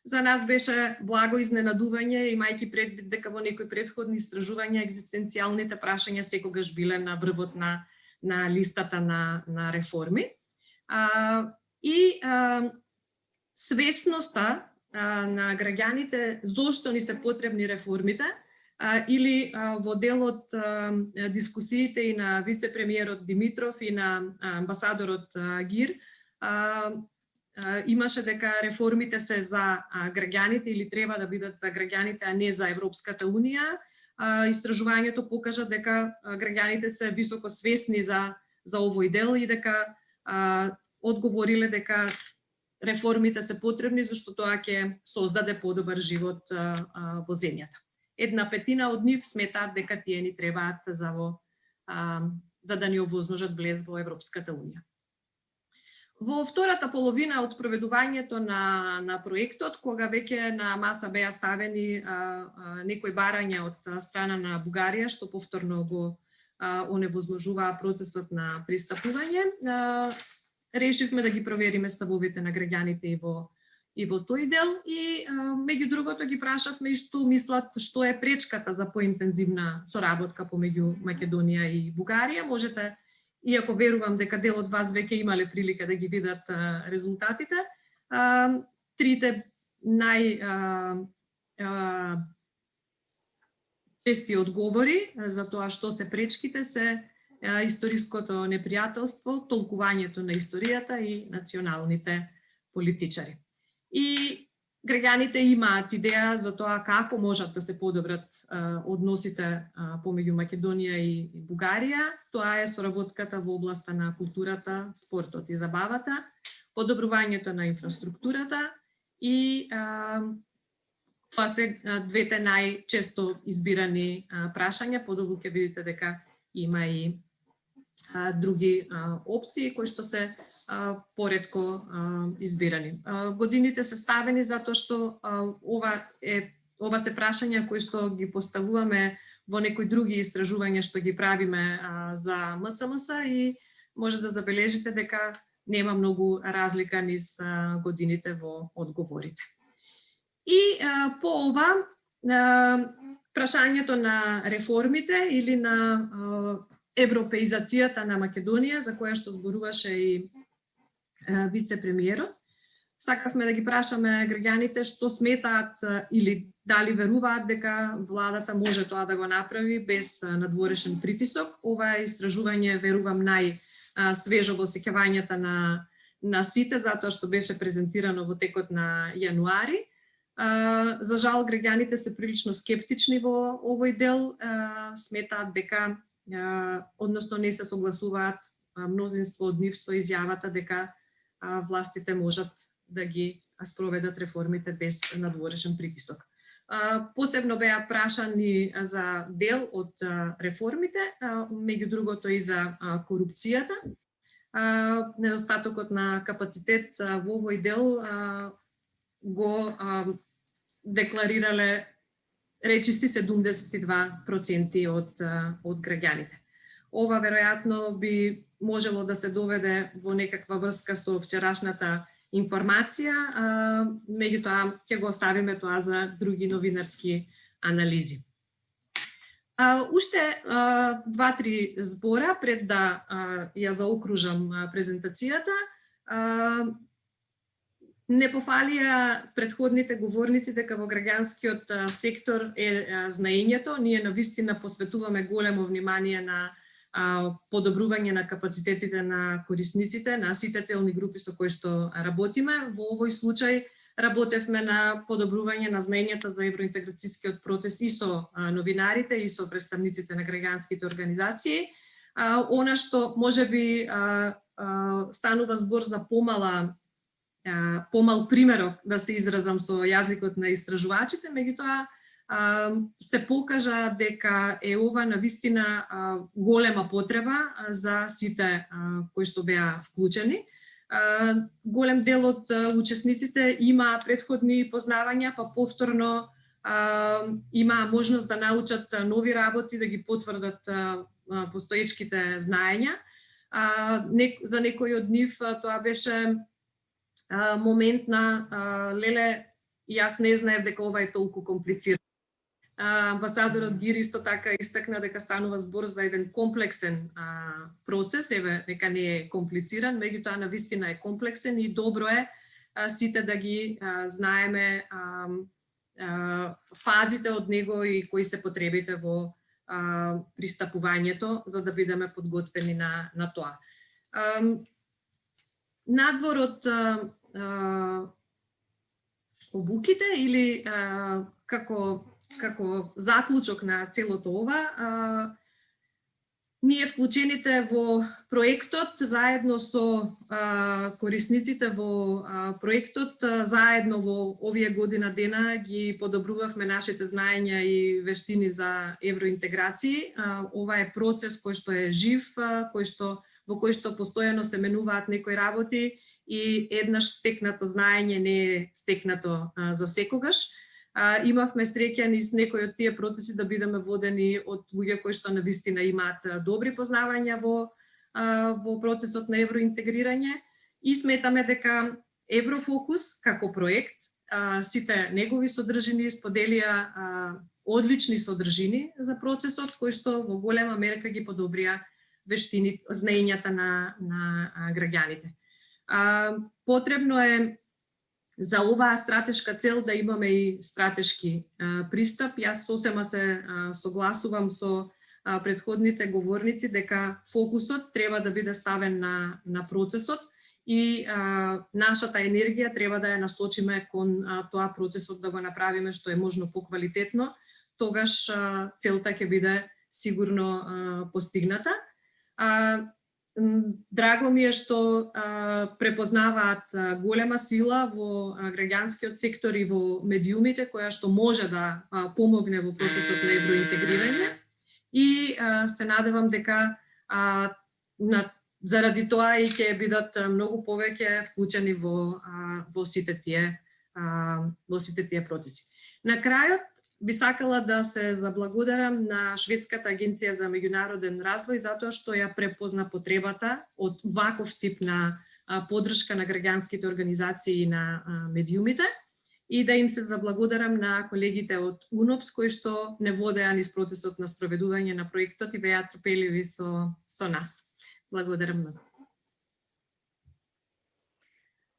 За нас беше благо изненадување, имајќи предвид дека во некои претходни истражувања екзистенцијалните прашања секогаш биле на врвот на листата на реформи. Свесноста на граѓаните зошто ни се потребни реформите, или во дел од дискусиите и на вице-премиерот Димитров и на амбасадорот Гир, имаше дека реформите се за граѓаните или треба да бидат за граѓаните, а не за Европската Унија. Истражувањето покажа дека граѓаните се високо свесни за овој дел и дека одговориле дека реформите се потребни зашто тоа ќе создаде подобар живот во земјата. 1/5 од нив сметаат дека тие ни требаат за да ни овозможат влез во Европската Унија. Во втората половина од спроведувањето на проектот, кога веќе на маса беа ставени некои барања од страна на Бугарија, што повторно го оневозможуваа процесот на пристапување, решивме да ги провериме ставовите на граѓаните и во тој дел и меѓу другото ги прашавме и што мислат, што е пречката за поинтензивна соработка помеѓу Македонија и Бугарија. Можете, иако верувам дека дел од вас веќе имале прилика да ги видат резултатите, трите чести одговори за тоа што се пречките се историското непријателство, толкувањето на историјата и националните политичари. И граѓаните имаат идеја за тоа како можат да се подобрат односите помеѓу Македонија и Бугарија. Тоа е соработката во областа на културата, спортот и забавата, подобрувањето на инфраструктурата и тоа се двете најчесто избирани прашања. Подолу ќе видите дека има и други опции кои што се поретко избирани. Годините се ставени затоа што ова се прашања кои што ги поставуваме во некои други истражувања што ги правиме за МЦМС и може да забележите дека нема многу разлика низ годините во одговорите. И по ова прашањето на реформите или на европеизацијата на Македонија, за која што зборуваше и вице-премиерот, сакавме да ги прашаме граѓаните што сметаат или дали веруваат дека владата може тоа да го направи без надворешен притисок. Ова истражување верувам најсвежо во сеќавањата на сите, затоа што беше презентирано во текот на јануари. За жал, граѓаните се прилично скептични во овој дел, сметаат дека, односно не се согласуваат мнозинство од нив со изјавата дека властите можат да ги спроведат реформите без надворешен притисок. Посебно беа прашани за дел од реформите, меѓу другото и за корупцијата. Недостатокот на капацитет во овој дел го декларирале речиси 72% од граѓаните. Ова веројатно би можело да се доведе во некаква врска со вчерашната информација, меѓутоа ќе го оставиме тоа за други новинарски анализи. Уште 2-3 збора пред да ја заокружам презентацијата. Не пофалија предходните говорници дека во граѓанскиот сектор е знаењето. Ние навистина посветуваме големо внимание на подобрување на капацитетите на корисниците, на сите целни групи со кои што работиме. Во овој случај работевме на подобрување на знаењата за евроинтеграцијскиот процес и со новинарите и со представниците на граѓанските организации. Она што можеби станува збор за помал примерок, да се изразам со јазикот на истражувачите, меѓутоа се покажа дека е ова навистина голема потреба за сите кои што беа вклучени. Голем дел од учесниците има претходни познавања, па повторно има можност да научат нови работи, да ги потврдат постоечките знаења. За некои од нив тоа беше момент на леле, јас не знаев дека ова е толку комплицирано. Амбасадорот Гир исто така истакна дека станува збор за еден комплексен процес, еве дека не е комплициран, меѓутоа навистина е комплексен и добро е сите да ги знаеме фазите од него и кои се потребите во пристапувањето, за да бидеме подготвени на тоа. Надвор од обуките или како заклучок на целото ова, ние вклучените во проектот, заедно со корисниците во проектот, заедно во овие година дена ги подобрувавме нашите знаења и вештини за евроинтеграции. Ова е процес кој што е жив, во кој што постојано се менуваат некои работи и еднаш стекнато знаење не е стекнато за секогаш. Имавме среќа низ некои од тие процеси да бидеме водени од луѓе кои што навистина имаат добри познавања во процесот на евроинтегрирање и сметаме дека Еврофокус како проект, сите негови содржини споделија одлични содржини за процесот кои што во голема мерка ги подобрија вештини, знаењата на граѓаните. Потребно е за оваа стратешка цел да имаме и стратешки пристап. Јас сосема се согласувам со претходните говорници дека фокусот треба да биде ставен на процесот и нашата енергија треба да ја насочиме кон тоа процесот да го направиме што е можно поквалитетно, тогаш целта ќе биде сигурно постигната. Драго ми е што препознаваат голема сила во граѓанскиот сектор и во медиумите, која што може да помогне во процесот на евроинтегрирање и се надевам дека заради тоа и ќе бидат многу повеќе вклучени во сите тие процеси. На крајот би сакала да се заблагодарам на Шведската агенција за меѓународен развој затоа што ја препозна потребата од ваков тип на поддршка на граѓанските организации и на медиумите и да им се заблагодарам на колегите од УНОПС кои што не водеа низ процесот на спроведување на проектот и беа трпеливи со нас. Благодарам многу.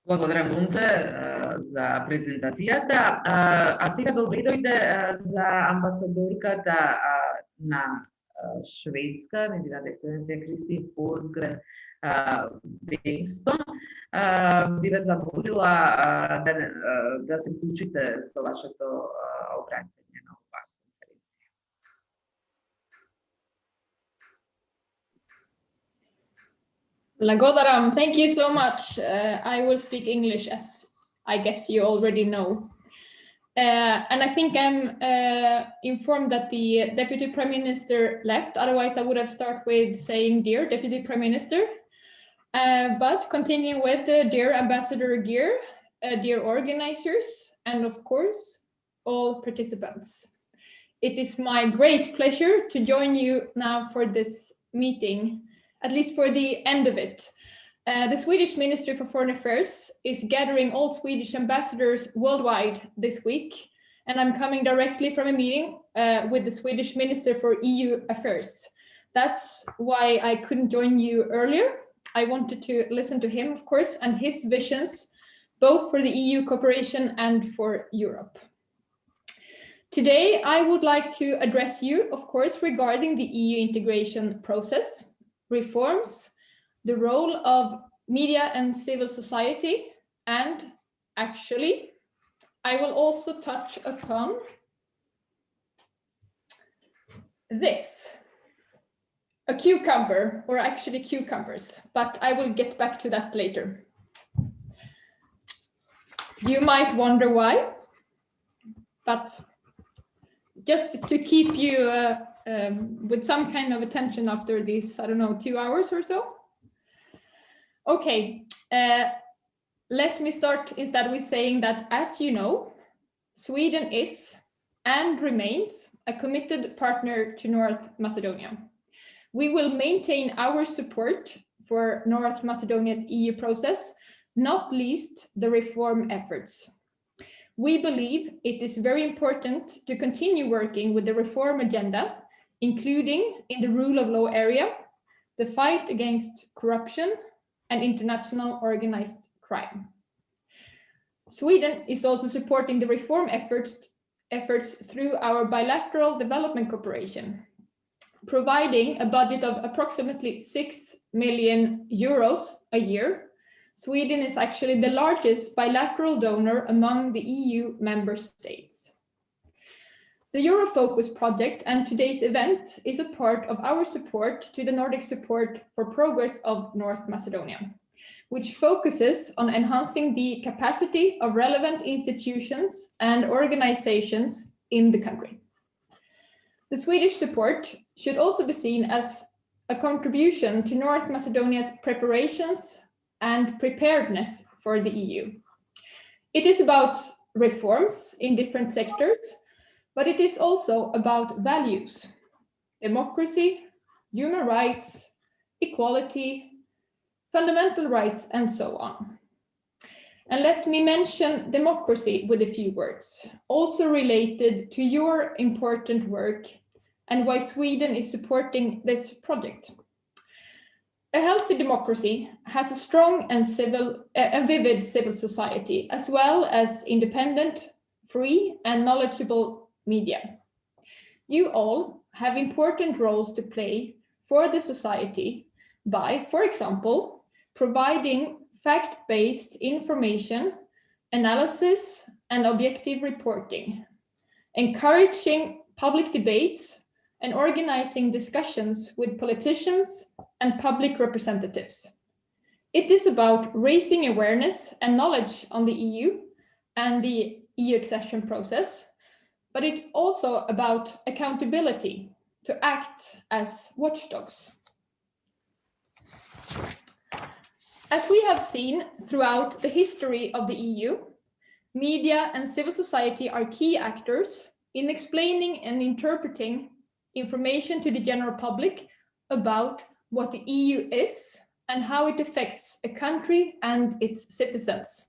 Благодарам, Унце, за презентацијата. А сега да обредојде за амбасадорката на Шведска, неговата ексцеленција Кристи Forsgren Bengtsson, би ве замолила да се вклучите со вашето обраќање на оваа конференција. Lagodaram, thank you so much. I will speak English, as I guess you already know. And I think I'm informed that the Deputy Prime Minister left. Otherwise, I would have started with saying, dear Deputy Prime Minister. But continue with dear Ambassador Gear, dear organizers, and of course, all participants. It is my great pleasure to join you now for this meeting, at least for the end of it. The Swedish Ministry for Foreign Affairs is gathering all Swedish ambassadors worldwide this week, and I'm coming directly from a meeting with the Swedish Minister for EU Affairs. That's why I couldn't join you earlier. I wanted to listen to him, of course, and his visions, both for the EU cooperation and for Europe. Today, I would like to address you, of course, regarding the EU integration process, reforms, the role of media and civil society, and actually, I will also touch upon this, a cucumber, or actually cucumbers, but I will get back to that later. You might wonder why, but just to keep you with some kind of attention after these, I don't know, 2 hours or so. Okay, let me start instead with saying that, as you know, Sweden is and remains a committed partner to North Macedonia. We will maintain our support for North Macedonia's EU process, not least the reform efforts. We believe it is very important to continue working with the reform agenda, including in the rule of law area, the fight against corruption, and international organized crime. Sweden is also supporting the reform efforts through our bilateral development cooperation, providing a budget of approximately 6 million euros a year. Sweden is actually the largest bilateral donor among the EU member states. The Eurofocus project and today's event is a part of our support to the Nordic Support for Progress of North Macedonia, which focuses on enhancing the capacity of relevant institutions and organizations in the country. The Swedish support should also be seen as a contribution to North Macedonia's preparations and preparedness for the EU. It is about reforms in different sectors, but it is also about values, democracy, human rights, equality, fundamental rights, and so on. And let me mention democracy with a few words, also related to your important work and why Sweden is supporting this project. A healthy democracy has a strong and vivid civil society, as well as independent, free, and knowledgeable media. You all have important roles to play for the society by, for example, providing fact-based information, analysis, and objective reporting, encouraging public debates, and organizing discussions with politicians and public representatives. It is about raising awareness and knowledge on the EU and the EU accession process, but it's also about accountability, to act as watchdogs. As we have seen throughout the history of the EU, media and civil society are key actors in explaining and interpreting information to the general public about what the EU is and how it affects a country and its citizens.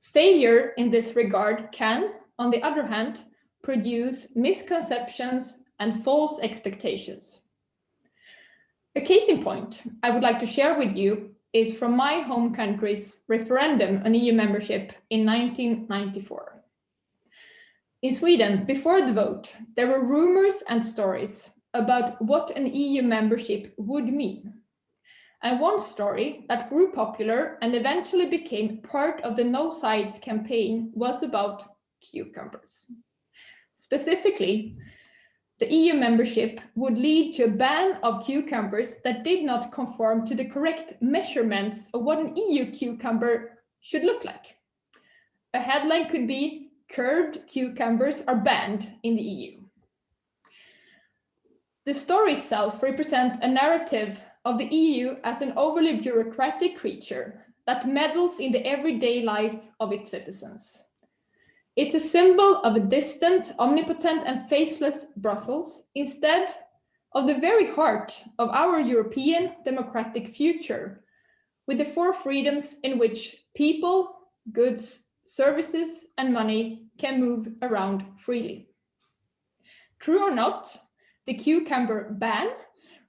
Failure in this regard can, on the other hand, produce misconceptions and false expectations. A case in point I would like to share with you is from my home country's referendum on EU membership in 1994. In Sweden, before the vote, there were rumors and stories about what an EU membership would mean. And one story that grew popular and eventually became part of the No Sides campaign was about cucumbers. Specifically, the EU membership would lead to a ban of cucumbers that did not conform to the correct measurements of what an EU cucumber should look like. A headline could be, "Curved cucumbers are banned in the EU." The story itself represents a narrative of the EU as an overly bureaucratic creature that meddles in the everyday life of its citizens. It's a symbol of a distant, omnipotent, and faceless Brussels instead of the very heart of our European democratic future, with the 4 freedoms in which people, goods, services, and money can move around freely. True or not, the cucumber ban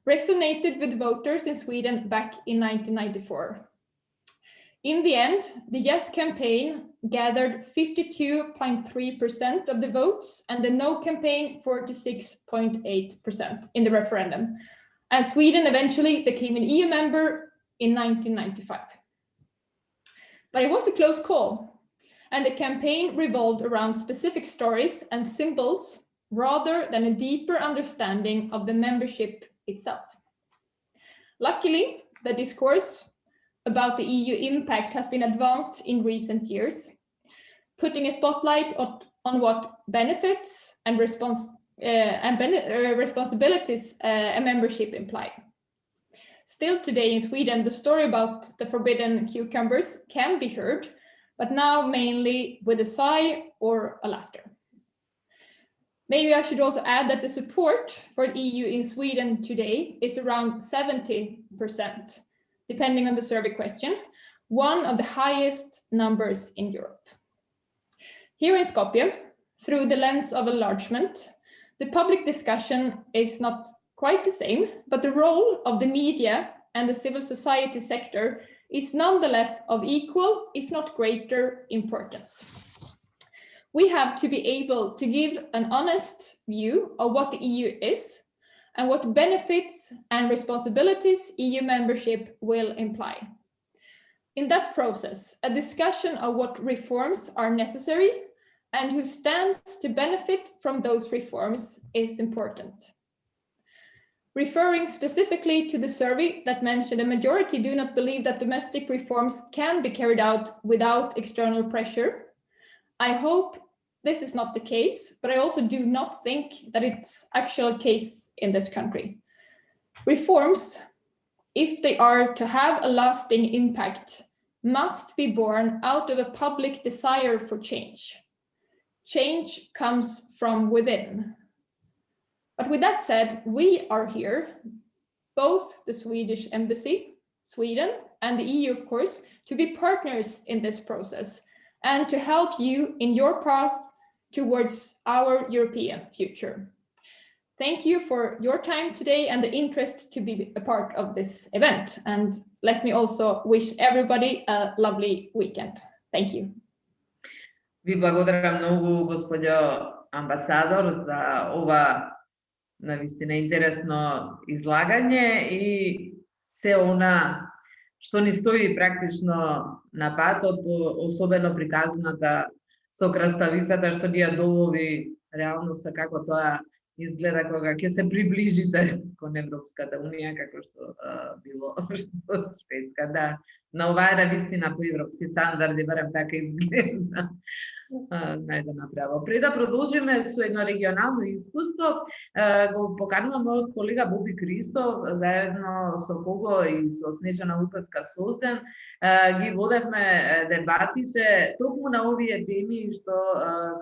resonated with voters in Sweden back in 1994. In the end, the Yes campaign gathered 52.3% of the votes and the No campaign 46.8% in the referendum. And Sweden eventually became an EU member in 1995. But it was a close call, and the campaign revolved around specific stories and symbols rather than a deeper understanding of the membership itself. Luckily, the discourse about the EU impact has been advanced in recent years, putting a spotlight on what benefits and responsibilities a membership imply. Still today in Sweden, the story about the forbidden cucumbers can be heard, but now mainly with a sigh or a laughter. Maybe I should also add that the support for the EU in Sweden today is around 70%, depending on the survey question, one of the highest numbers in Europe. Here in Skopje, through the lens of enlargement, the public discussion is not quite the same, but the role of the media and the civil society sector is nonetheless of equal, if not greater, importance. We have to be able to give an honest view of what the EU is and what benefits and responsibilities EU membership will imply. In that process, a discussion of what reforms are necessary and who stands to benefit from those reforms is important. Referring specifically to the survey that mentioned a majority do not believe that domestic reforms can be carried out without external pressure, I hope this is not the case, but I also do not think that it's actual case in this country. Reforms, if they are to have a lasting impact, must be born out of a public desire for change. Change comes from within. But with that said, we are here, both the Swedish Embassy, Sweden, and the EU, of course, to be partners in this process and to help you in your path towards our European future. Thank you for your time today and the interest to be a part of this event. And let me also wish everybody a lovely weekend. Thank you. Ви благодарам многу, господјо амбасадор, за ова навистина интересно излагање и се она што ни стои практично на патот, особено приказната со краставицата што ни ја долови реалноста како тоа изгледа кога ќе се приближите кон Европската унија, како што било што Шведска. Да, на оваа навистина по европски стандарди, барем така изгледа. Најде направо. Пред да продолжиме со едно регионално искуство, го поканувам мојот колега Боби Кристов, заедно со кого и со Снежана Лукаска-Созен, ги водевме дебатите токму на овие теми што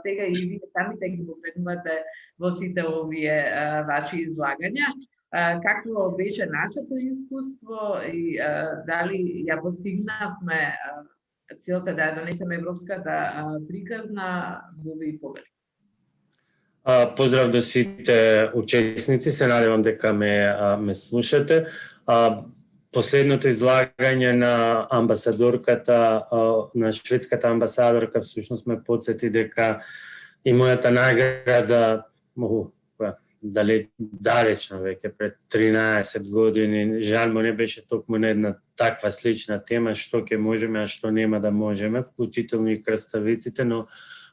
сега и вие самите ги попренувате во сите овие ваши излагања. Какво беше нашето искуство и дали ја постигнавме целта да ја донесеме европската приказна, во ви повели. Поздрав до сите учесници, се надевам дека ме слушате. Последното излагање на амбасадорката, на шведската амбасадорка, всушност ме подсети дека и мојата награда, далечно веќе пред 13 години, жал не беше токму на една таква слична тема, што ќе можеме, а што нема да можеме, вклучително и краставиците, но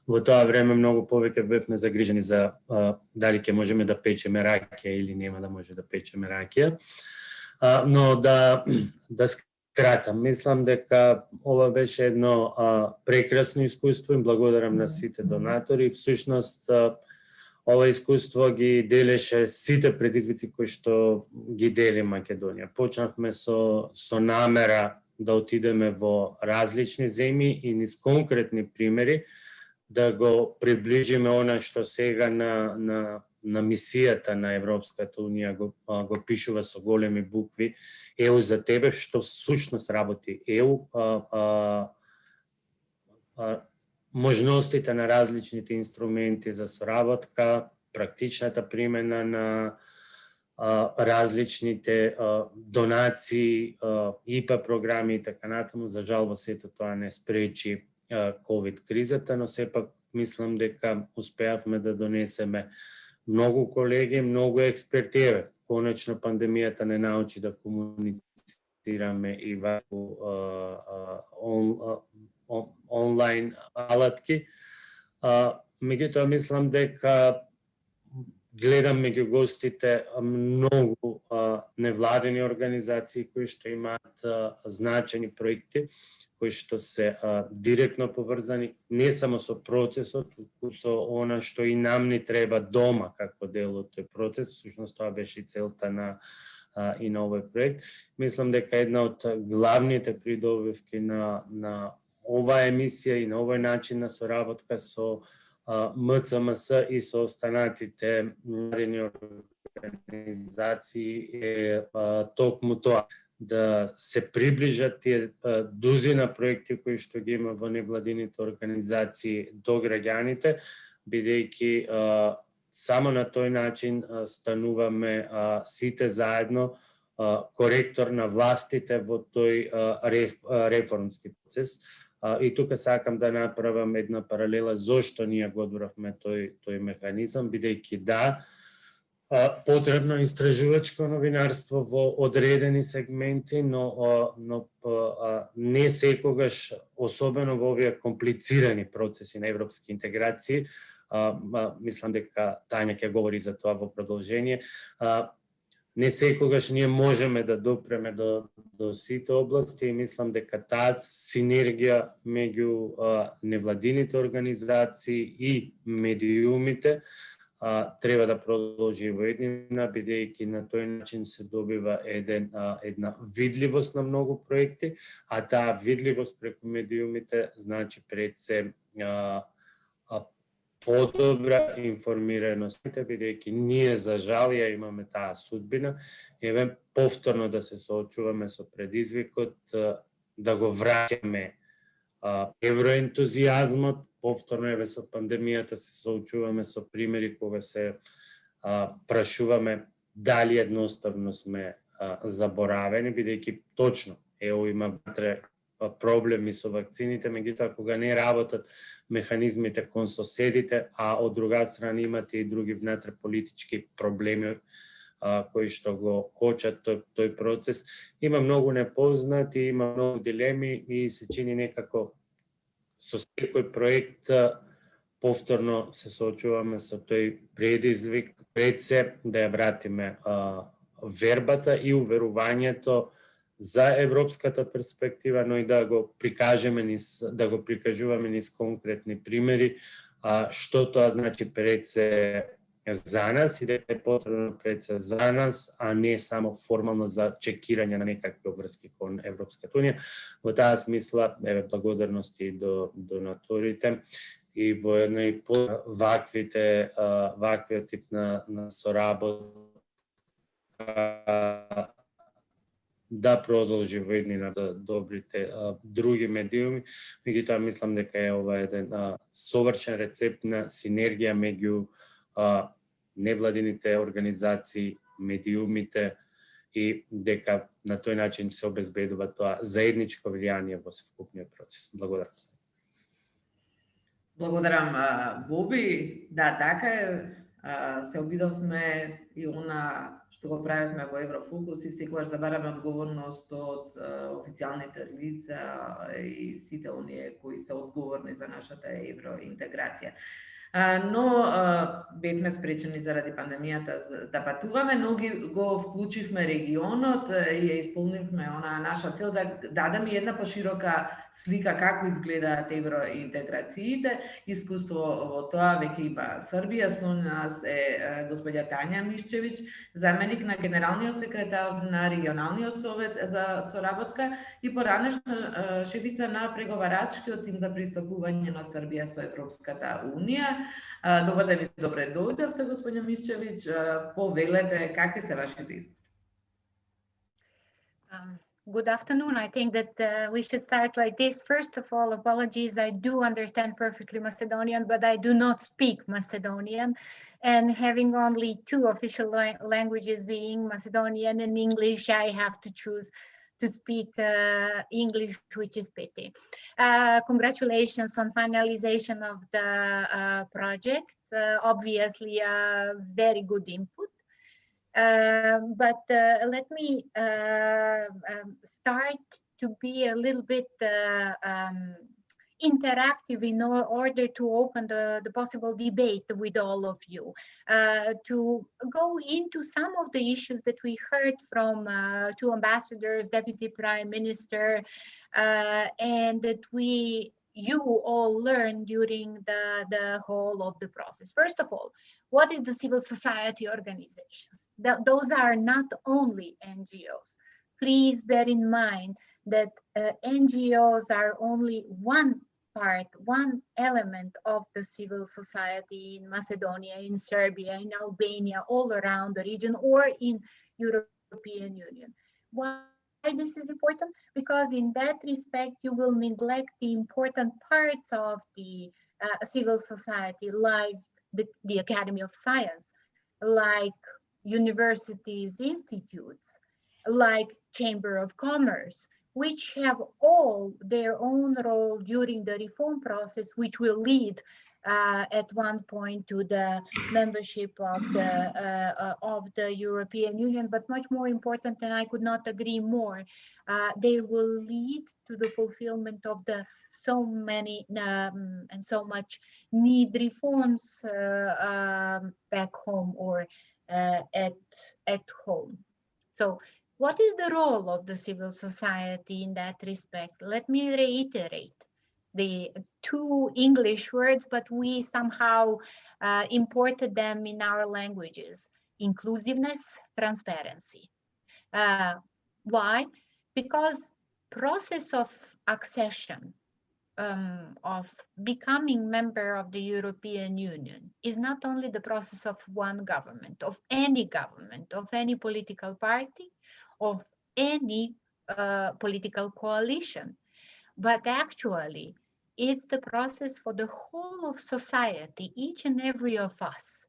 во тоа време многу повеќе бевме загрижени за дали ќе можеме да печеме ракија или нема да може да печеме ракија. Но да скратам, мислам дека ова беше едно прекрасно искуство и благодарам на сите донатори. Всушност, ова искуство ги делеше сите предизвици кои што ги дели Македонија. Почнавме со намера да отидеме во различни земји и низ конкретни примери да го приближиме она што сега на мисијата на Европската унија го пишува со големи букви ЕУ за тебе, што всушност работи ЕУ, можностите на различните инструменти за соработка, практичната примена различните донации, ИПА програми и така натаму. За жал во сето тоа не спречи ковид кризата, но сепак мислам дека успеавме да донесеме многу колеги, многу експерти. Конечно пандемијата не научи да комуницираме и ваку онлайн алатки. Меѓутоа мислам дека гледам меѓу гостите многу невладени организации кои што имаат значени проекти, кои што се директно поврзани не само со процесот, туку со она што и нам ни треба дома како дел од тој процес. Всушност тоа беше и целта на овој проект. Мислам дека една од главните придобивки на оваа емисија и на овој начин на соработка со МЦМС и со останатите младени организации е токму тоа, да се приближат тие дузина проекти кои што ги има во невладините организации до граѓаните, бидејќи само на тој начин стануваме сите заедно коректор на властите во тој реформски процес. И тука сакам да направам една паралела зошто ние го одбравме тој механизам, бидејќи потребно истражувачко новинарство во одредени сегменти, но не секогаш, особено во овие комплицирани процеси на европски интеграции. Мислам дека Тања ќе говори за тоа во продолжение. Не секогаш ние можеме да допреме до сите области и мислам дека таа синергија меѓу невладините организации и медиумите треба да продолжи во еднина, бидејќи на тој начин се добива една видливост на многу проекти, а таа видливост преку медиумите значи пред се подобра информираност, бидејќи ние за жал ја имаме таа судбина, еве повторно да се соочуваме со предизвикот да го враќаме евроентузијазмот, повторно еве со пандемијата се соочуваме со примери кога се прашуваме дали едноставно сме заборавени, бидејќи точно ЕУ има ватре проблеми со вакцините, меѓутоа кога не работат механизмите кон соседите, а од друга страна имате и други внатре политички проблеми кои што го кочат тој процес. Има многу непознати, има многу дилеми и се чини некако со секој проект повторно се соочуваме со тој предизвик пред се да ја вратиме вербата и уверувањето за европската перспектива, но и да го прикажуваме низ конкретни примери, што тоа значи пред се за нас и дека е потребно пред се за нас, а не само формално за чекирање на некакви обврски кон Европската унија. Во таа смисла, благодарности до донаторите и во една и по ваквиот тип на соработка да продолжи во еднина добрите други медиуми. Меѓутоа мислам дека е ова еден совршен рецепт на синергија меѓу невладините организации, медиумите и дека на тој начин се обезбедува тоа заедничко влијание во совкупниот процес. Благодарам се. Благодарам, Боби. Да, така е. Се обидовме и она што го правевме во Еврофокус и секогаш да бараме одговорност од официјалните лица и сите оние кои се одговорни за нашата евроинтеграција. Но бевме спречени заради пандемијата да патуваме, но го вклучивме регионот и ја исполнивме она наша цел да дадеме една поширока слика како изгледаат евроинтеграциите. Искуство во тоа веќе има Србија, со нас е господја Тања Мишчевиќ, заменик на генералниот секретар на регионалниот совет за соработка и поранешна шефица на преговарачкиот тим за пристапување на Србија со Европската унија. Добар ден и добре дојдовте, господја Мишчевиќ. Повелете, какви се вашите искуства? Good afternoon. I think that we should start like this. First of all, apologies. I do understand perfectly Macedonian, but I do not speak Macedonian. And having only two official languages being Macedonian and English, I have to choose to speak English, which is pity. Congratulations on finalization of the project. Obviously, a very good input. But let me start to be a little bit interactive in order to open the possible debate with all of you, to go into some of the issues that we heard from two ambassadors, Deputy Prime Minister, and that you all learned during the whole of the process. First of all, what is the civil society organizations? Those are not only NGOs. Please bear in mind that NGOs are only one part, one element of the civil society in Macedonia, in Serbia, in Albania, all around the region, or in European Union. Why this is important? Because in that respect, you will neglect the important parts of the civil society, like the Academy of Science, like universities, institutes, like Chamber of Commerce, which have all their own role during the reform process, which will lead at one point to the membership of the European Union. But much more important, and I could not agree more, they will lead to the fulfillment of the so many and so much need reforms back home or at home. So what is the role of the civil society in that respect? Let me reiterate the two English words, but we somehow imported them in our languages: inclusiveness, transparency. Why? Because process of accession, of becoming member of the European Union is not only the process of one government, of any political party, of any political coalition, but actually it's the process for the whole of society, each and every of us,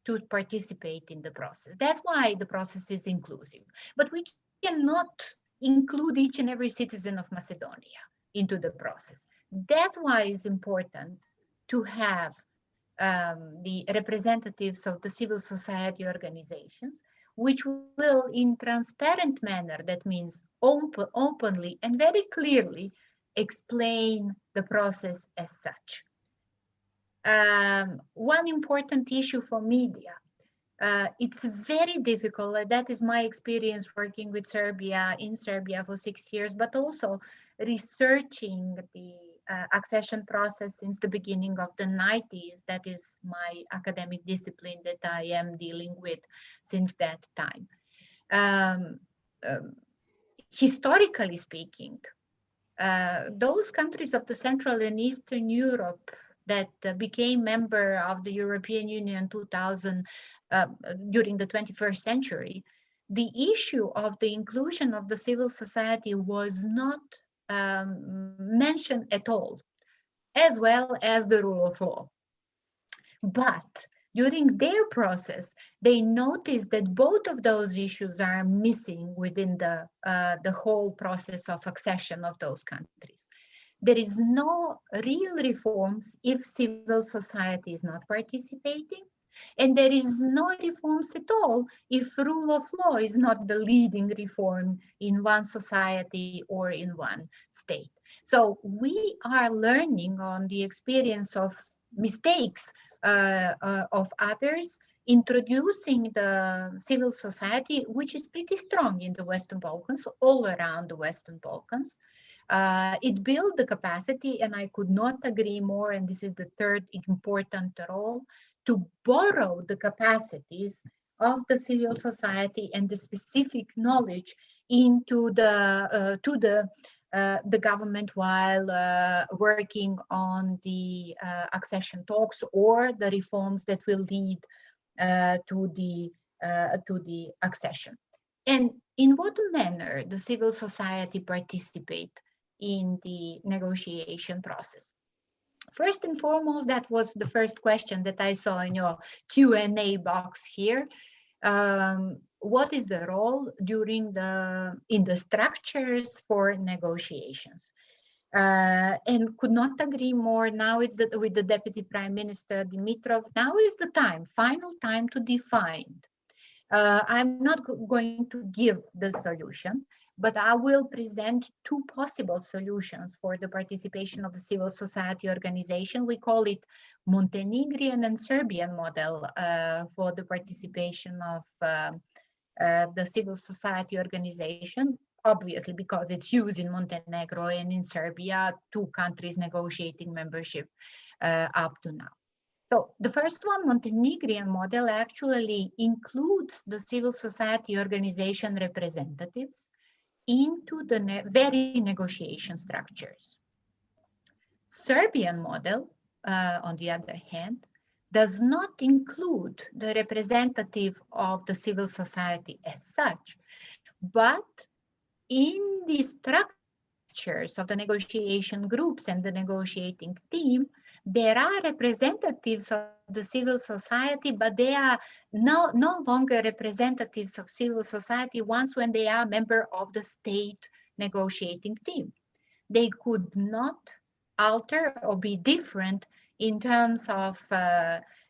to participate in the process. That's why the process is inclusive. But we cannot include each and every citizen of Macedonia into the process. That's why it's important to have the representatives of the civil society organizations, which will, in transparent manner, that means openly and very clearly, explain the process as such. One important issue for media. It's very difficult, that is my experience working with Serbia, in Serbia for 6 years, but also researching the accession process since the beginning of the 90s. That is my academic discipline that I am dealing with since that time. Historically speaking, those countries of the Central and Eastern Europe that became member of the European Union 2000 during the 21st century, the issue of the inclusion of the civil society was not mentioned at all, as well as the rule of law. But during their process, they noticed that both of those issues are missing within the whole process of accession of those countries. There is no real reforms if civil society is not participating, and there is no reforms at all if rule of law is not the leading reform in one society or in one state. So we are learning on the experience of mistakes of others, introducing the civil society, which is pretty strong in the Western Balkans, all around the Western Balkans. It built the capacity, and I could not agree more, and this is the third important role, to borrow the capacities of the civil society and the specific knowledge into the government while working on the accession talks or the reforms that will lead to the accession. And in what manner the civil society participate in the negotiation process? First and foremost, that was the first question that I saw in your Q&A box here. What is the role in the structures for negotiations? And could not agree more. Now it's with the Deputy Prime Minister Dimitrov. Now is the time, final time to define. I'm not going to give the solution, but I will present two possible solutions for the participation of the civil society organization. We call it Montenegrin and Serbian model for the participation of the civil society organization, obviously because it's used in Montenegro and in Serbia, two countries negotiating membership up to now. So the first one, Montenegrin model, actually includes the civil society organization representatives into the very negotiation structures. Serbian model, on the other hand, does not include the representative of the civil society as such, but in the structures of the negotiation groups and the negotiating team, there are representatives of the civil society, but they are no longer representatives of civil society once when they are a member of the state negotiating team. They could not alter or be different in terms of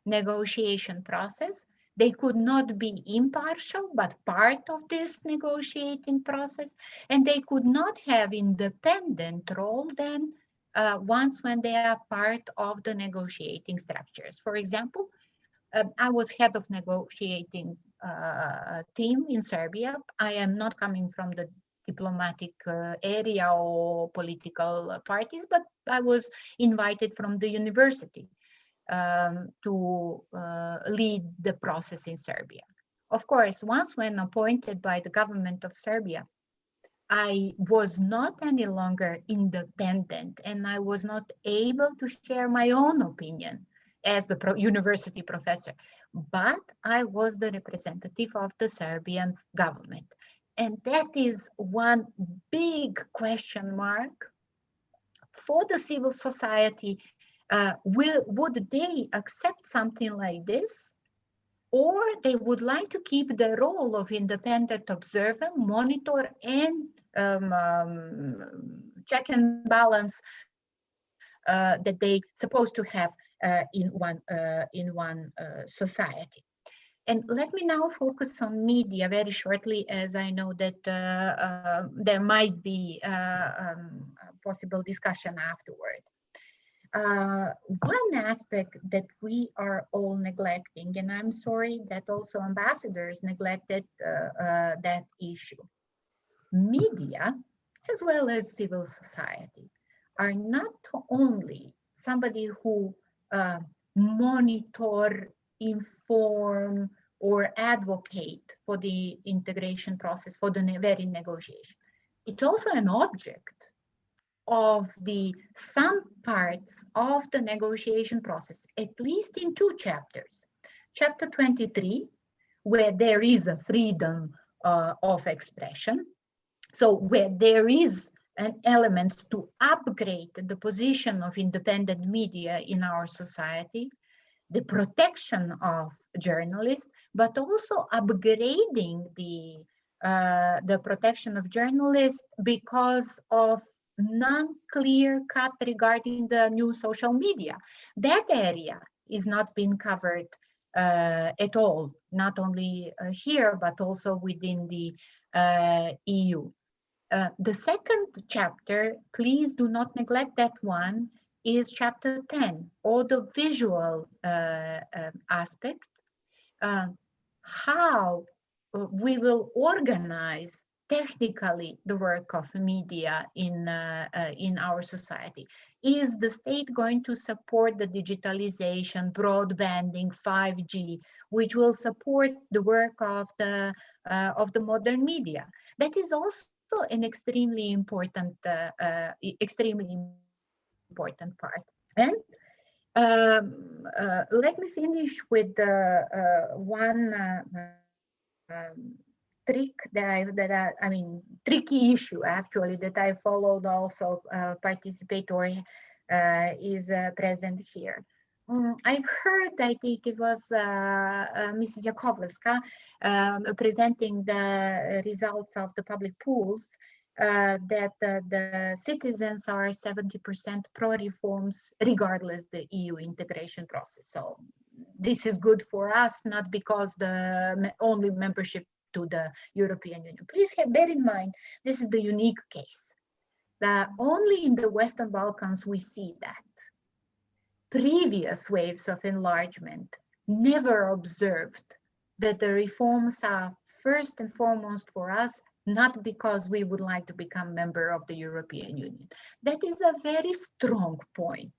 negotiation process. They could not be impartial, but part of this negotiating process, and they could not have independent role then once when they are part of the negotiating structures. For example, I was head of negotiating team in Serbia. I am not coming from the diplomatic area or political parties, but I was invited from the university to lead the process in Serbia. Of course, once when appointed by the government of Serbia, I was not any longer independent and I was not able to share my own opinion as the university professor, but I was the representative of the Serbian government. And that is one big question mark for the civil society. Would they accept something like this? Or they would like to keep the role of independent observer, monitor, and check and balance that they supposed to have in one society. And let me now focus on media very shortly, as I know that there might be a possible discussion afterward. One aspect that we are all neglecting, and I'm sorry that also ambassadors neglected that issue. Media, as well as civil society, are not only somebody who monitor, inform, or advocate for the integration process, for the very negotiation. It's also an object of some parts of the negotiation process, at least in two chapters. Chapter 23, where there is a freedom of expression. So where there is an element to upgrade the position of independent media in our society, the protection of journalists, but also upgrading the protection of journalists because of non-clear cut regarding the new social media. That area is not being covered at all, not only here, but also within the EU. The second chapter, please do not neglect that one, is chapter 10, or the visual aspect, how we will organize technically the work of media in our society. Is the state going to support the digitalization, broadbanding, 5G, which will support the work of the modern media? That is also an extremely important part. And let me finish with one tricky issue actually that I followed also participate or is present here. I've heard, I think it was Mrs. Yakovlevska presenting the results of the public polls that the citizens are 70% pro-reforms regardless the EU integration process. So this is good for us, not because the only membership to the European Union. Please bear in mind, this is the unique case. Only in the Western Balkans we see that. Previous waves of enlargement never observed that the reforms are first and foremost for us, not because we would like to become member of the European Union. That is a very strong point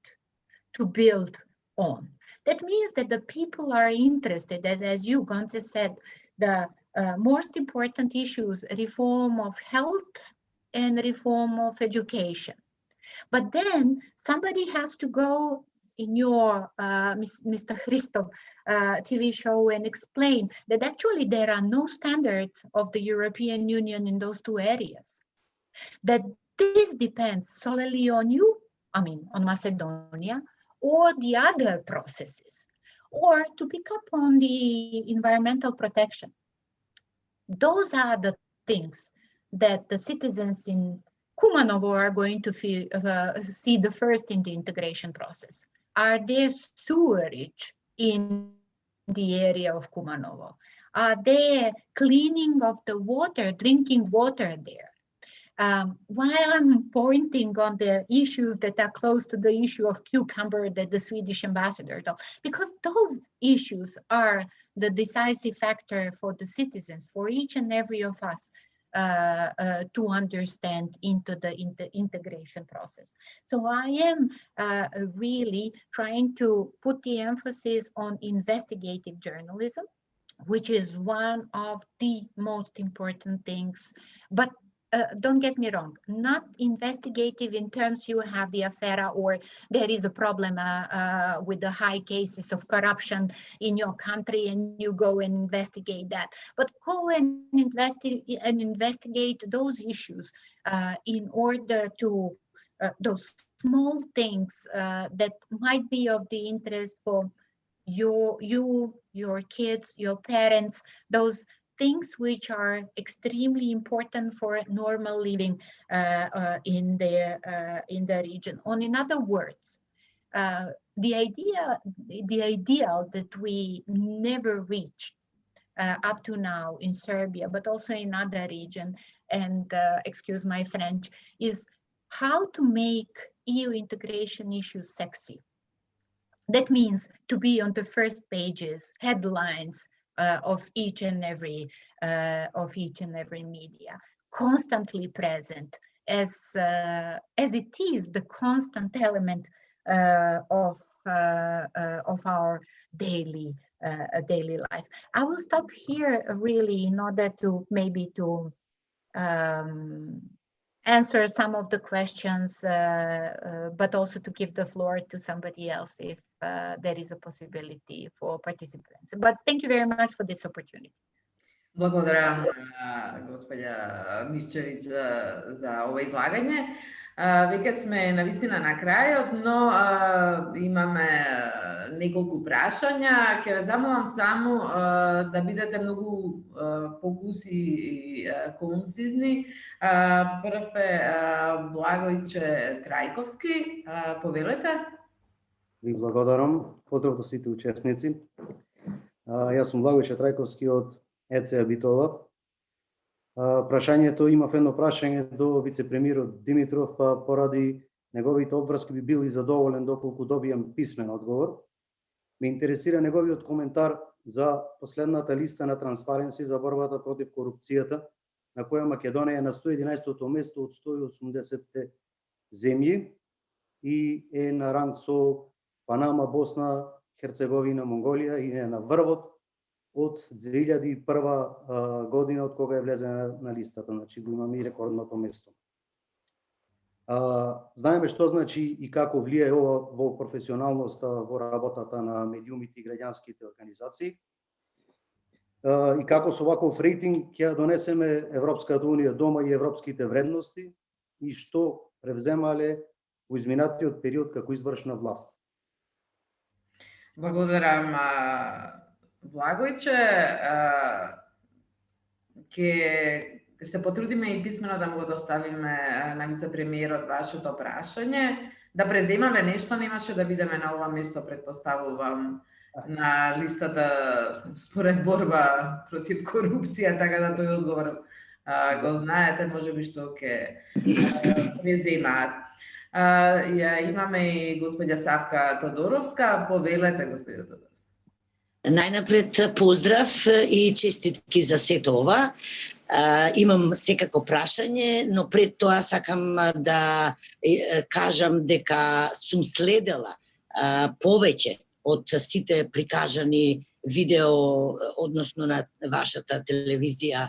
to build on. That means that the people are interested, and as you, Gonce, said, the most important issues, reform of health and reform of education. But then somebody has to go in your Mr. Christov TV show and explain that actually there are no standards of the European Union in those two areas. That this depends solely on you, on Macedonia, or the other processes, or to pick up on the environmental protection. Those are the things that the citizens in Kumanovo are going to see the first in the integration process. Are there sewerage in the area of Kumanovo? Are there cleaning of the water, drinking water there? While I'm pointing on the issues that are close to the issue of cucumber that the Swedish ambassador does, because those issues are the decisive factor for the citizens, for each and every of us to understand into the integration process. So I am really trying to put the emphasis on investigative journalism, which is one of the most important things, but don't get me wrong, not investigative in terms you have the affair or there is a problem with the high cases of corruption in your country and you go and investigate that, but go and investigate those issues in order to those small things that might be of the interest for your kids, your parents, those things which are extremely important for normal living in the region. Or in other words, the ideal that we never reached up to now in Serbia, but also in other regions, and excuse my French, is how to make EU integration issues sexy. That means to be on the first pages, headlines, of each and every media, constantly present as it is the constant element of our daily life. I will stop here really in order to maybe to answer some of the questions, but also to give the floor to somebody else if there is a possibility for participants. But thank you very much for this opportunity. Благодарам, gospođa Miščević, za ovo izlaganje. Веќе сме навистина на крајот, но имаме неколку прашања. Ќе ве замолам само да бидете многу покуси и концизни. Прв е Благојче Трајковски. Повелете. Ви благодарам. Поздрав до сите учесници. Јас сум Благојче Трајковски од ЕЦЕА Битола. Прашањето, имав едно прашање до вице-премиерот Димитров, поради неговите обврски би бил и задоволен доколку добијам писмен одговор. Ме интересира неговиот коментар за последната листа на Transparency за борбата против корупцијата, на која Македонија е на 111-то место од 180 земји и е на ранг со Панама, Босна, Херцеговина, Монголија и е на врвот од 2001 година од кога е влезена на листата, значи го имаме и рекордното место. Знаеме што значи и како влијае ова во професионалноста во работата на медиумите и граѓанските организации. и како со ваков рейтинг ќе донесеме Европската унија дома и европските вредности и што превземале во изминатиот период како извршна власт. Благодарам, Благојче. Ќе се потрудиме и писмено да му го доставиме на вице-премиерот вашето прашање. Да преземаме нешто немаше да бидеме на ова место, предпоставувам, на листата според борба против корупција, така да тој одговор го знаете, можеби што ќе преземаат. Имаме и господја Савка Тодоровска. Повелете, господја Тодоровска. Најнапред поздрав и честитки за сето ова. Имам секако прашање, но пред тоа сакам да кажам дека сум следела повеќе од сите прикажани видео, односно на вашата телевизија,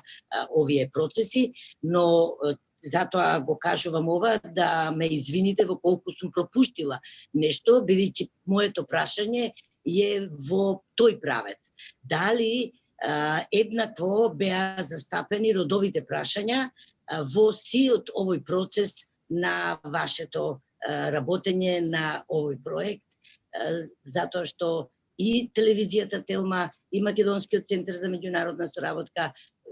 овие процеси, но затоа го кажувам ова да ме извините во колку сум пропуштила нешто, бидејќи моето прашање е во тој правец. Дали еднакво беа застапени родовите прашања во сиот овој процес на вашето работење на овој проект, затоа што и телевизијата Телма и Македонскиот центар за меѓународна соработка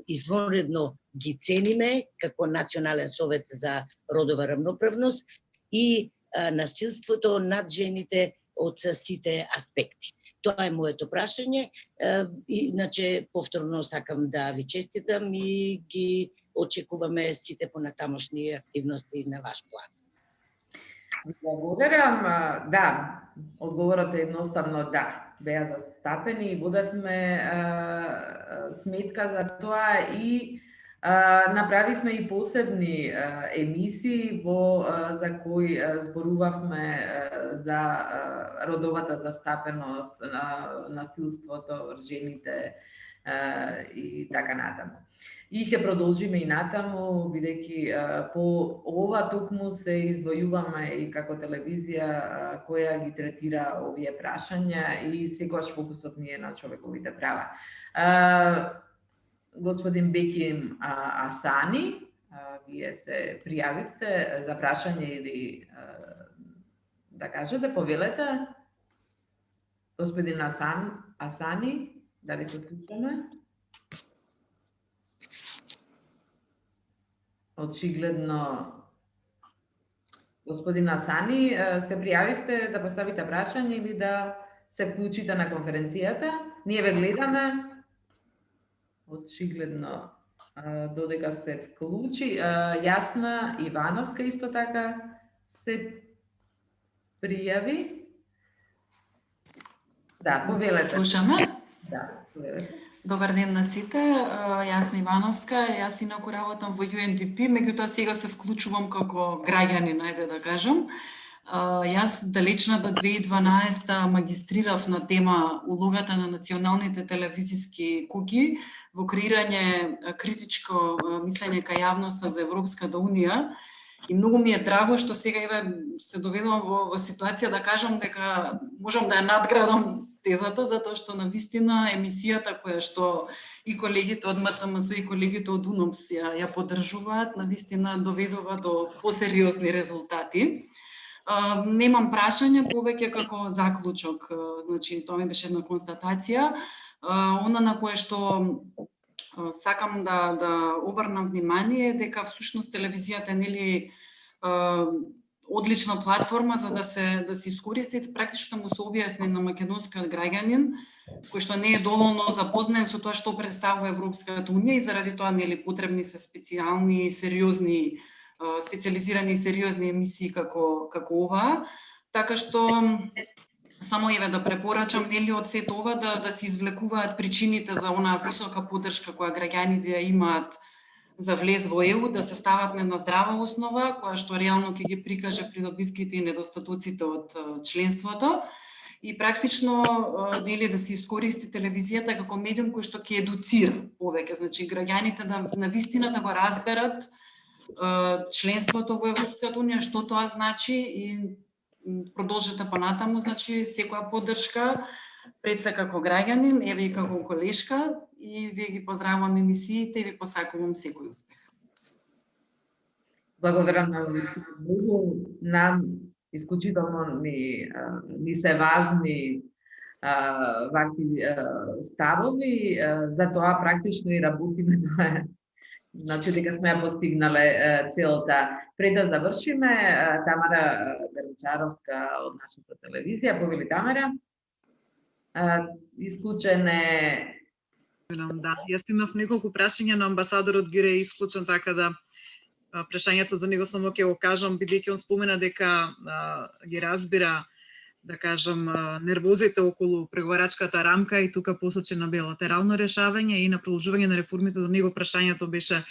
извонредно ги цениме како Национален совет за родова рамноправност и насилството над жените од сите аспекти. Тоа е моето прашање. Иначе, повторно сакам да ви честитам и ги очекуваме сите понатамошни активности на ваш план. Благодарам. Да, одговорот е едноставно да. Беа застапени и водевме сметка за тоа и направивме и посебни емисии за кои зборувавме за родовата застапеност, насилството врз жените и така натаму. И ќе продолжиме и натаму, бидејќи по ова токму се извојуваме и како телевизија која ги третира овие прашања и секогаш фокусот ни е на човековите права. Господин Беким Асани, вие се пријавивте за прашање или да кажете, повелете. Господин Асани, дали се слушаме? Очигледно, господин Асани, се пријавивте да поставите прашање или да се вклучите на конференцијата? Ние ве гледаме. Очигледно, додека се вклучи. Јасна Ивановска исто така се пријави. Да, повелете. Слушаме. Да, повелете. Добар ден на сите, Јасна Ивановска, јас инаку работам во UNDP, меѓутоа сега се вклучувам како граѓанин, ајде да кажам. Јас далечната 2012 магистрирав на тема улогата на националните телевизиски куќи во креирање критичко мислење кај јавноста за Европската унија. И многу ми е драго што сега се доведувам во ситуација да кажам дека можам да ја надградам тезата, затоа што навистина емисијата која што и колегите од МЦМС и колегите од УНОМС ја поддржуваат, навистина доведува до посериозни резултати. Немам прашање, повеќе како заклучок, значи тоа ми беше една констатација. Она на кое што сакам да обрнам внимание дека всушност телевизијата нели одлична платформа за да се искористи, практично му се објасни на македонскиот граѓанин кој што не е доволно запознат со тоа што представува Европската унија и заради тоа нели потребни се специјални, сериозни, специализирани сериозни емисии како оваа. Така што само да препорачам нели од сето ова да се извлекуваат причините за онаа висока поддршка која граѓаните ја имаат за влез во ЕУ, да се стават на здрава основа, која што реално ќе ги прикаже придобивките и недостатоците од членството. И практично нели да се искористи телевизијата како медиум кој што ќе едуцира повеќе, значи граѓаните на вистина да го разберат членството во Европската унија, што тоа значи и продолжете понатаму, значи секоја поддршка пред се како граѓанин, еве и како колешка и вие ги поздравувам емисиите и ви посакувам секој успех. Благодарам на многу. Нам исклучително ни се важни вакви ставови, затоа практично и работиме, тоа е. Значи дека сме ја постигнале целта. Пред да завршиме, Тамара Грнчаровска од нашата телевизија, повели Тамара. Исклучен е... Да, јас имав неколку прашања, но амбасадорот ги е исклучен, така да прашањето за него само ќе го кажам, бидејќи он спомена дека ги разбира, да кажам, нервозите околу преговарачката рамка и тука посочи на билатерално решавање и на продолжување на реформите. До него прашањето беше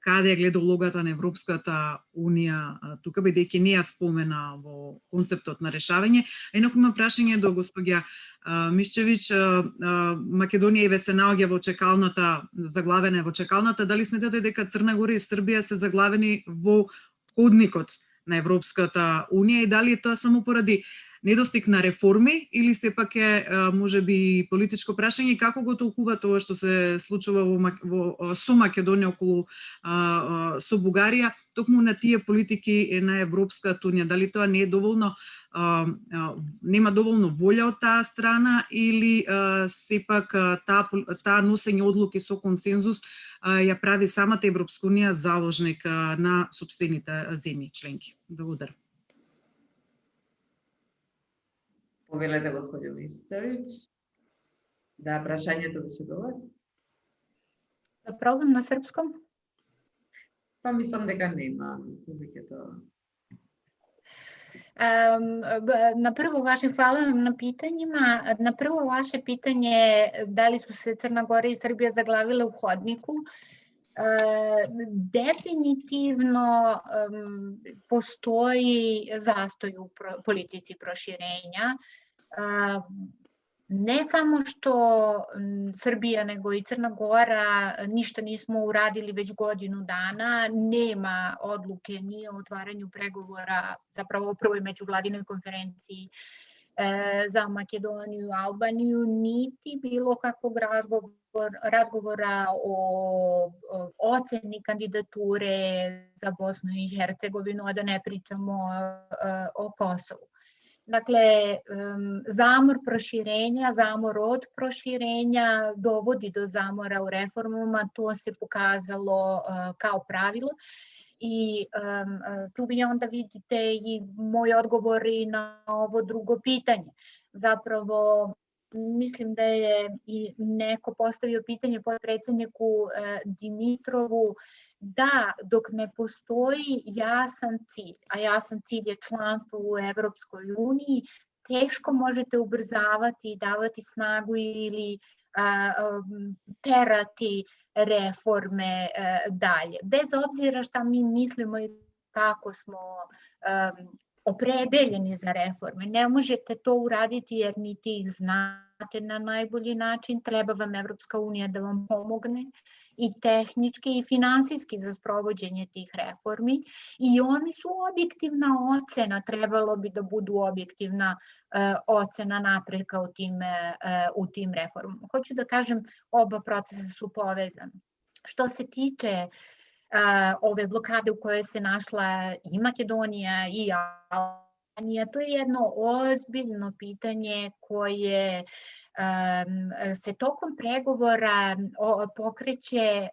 каде ја гледа улогата на Европската Унија тука, бидејќи не ја спомена во концептот на решавање. Инаку има прашање до господја Мишчевиќ. Македонија и се наоѓа во чекалната, заглавена во чекалната. Дали сметате дека Црна Гора и Србија се заглавени во ходникот на Европската Унија и дали е тоа само поради недостиг на реформи или сепак е можеби политичко прашање, како го толкува тоа што се случува со Македонија околу со Бугарија, токму на тие политики на Европската Унија? Дали тоа не е доволно, нема доволно волја од таа страна или сепак таа носење одлуки со консензус ја прави самата Европска Унија заложник на сопствените земји членки? Благодарам. Повелете, господјо Мишчевиќ. Да, прашањето беше до вас. Да пробам на српском? Па мислам дека нема повеќето. На прво ваше хвала вам на питањима. На прво ваше питање дали су се Црна Гора и Србија заглавиле у ходнику. Definitivno postoji zastoj u politici proširenja. Ne samo što Srbija nego i Crna Gora ništa nismo uradili već godinu dana, nema odluke ni o otvaranju pregovora, zapravo o prvoj međuvladinoj konferenciji za Makedoniju i Albaniju, niti bilo kakvog razgovora o oceni kandidature za Bosnu i Hercegovinu, a da ne pričamo o Kosovu. Dakle, zamor proširenja, zamor od proširenja dovodi do zamora u reformama, to se pokazalo kao pravilo. I tu vi onda vidite i moj odgovor i na ovo drugo pitanje. Zapravo, mislim da je i neko postavio pitanje potpredsedniku Dimitrovu da dok ne postoji jasan cilj, a jasan cilj je članstvo u Evropskoj uniji, teško možete ubrzavati i davati snagu ili terati reforme dalje. Bez obzira šta mi mislimo i kako smo opredeljeni za reforme. Ne možete to uraditi jer niti ih znate na najbolji način. Treba vam Evropska unija da vam pomogne i tehnički i finansijski za sprovođenje tih reformi. I oni su objektivna ocena, trebalo bi da budu objektivna ocena napretka u tim reformama. Hoću da kažem, oba procesa su povezani. Što se tiče ove blokade u kojoj se našla i Makedonija i Albanija, to je jedno ozbiljno pitanje koje se tokom pregovora pokreće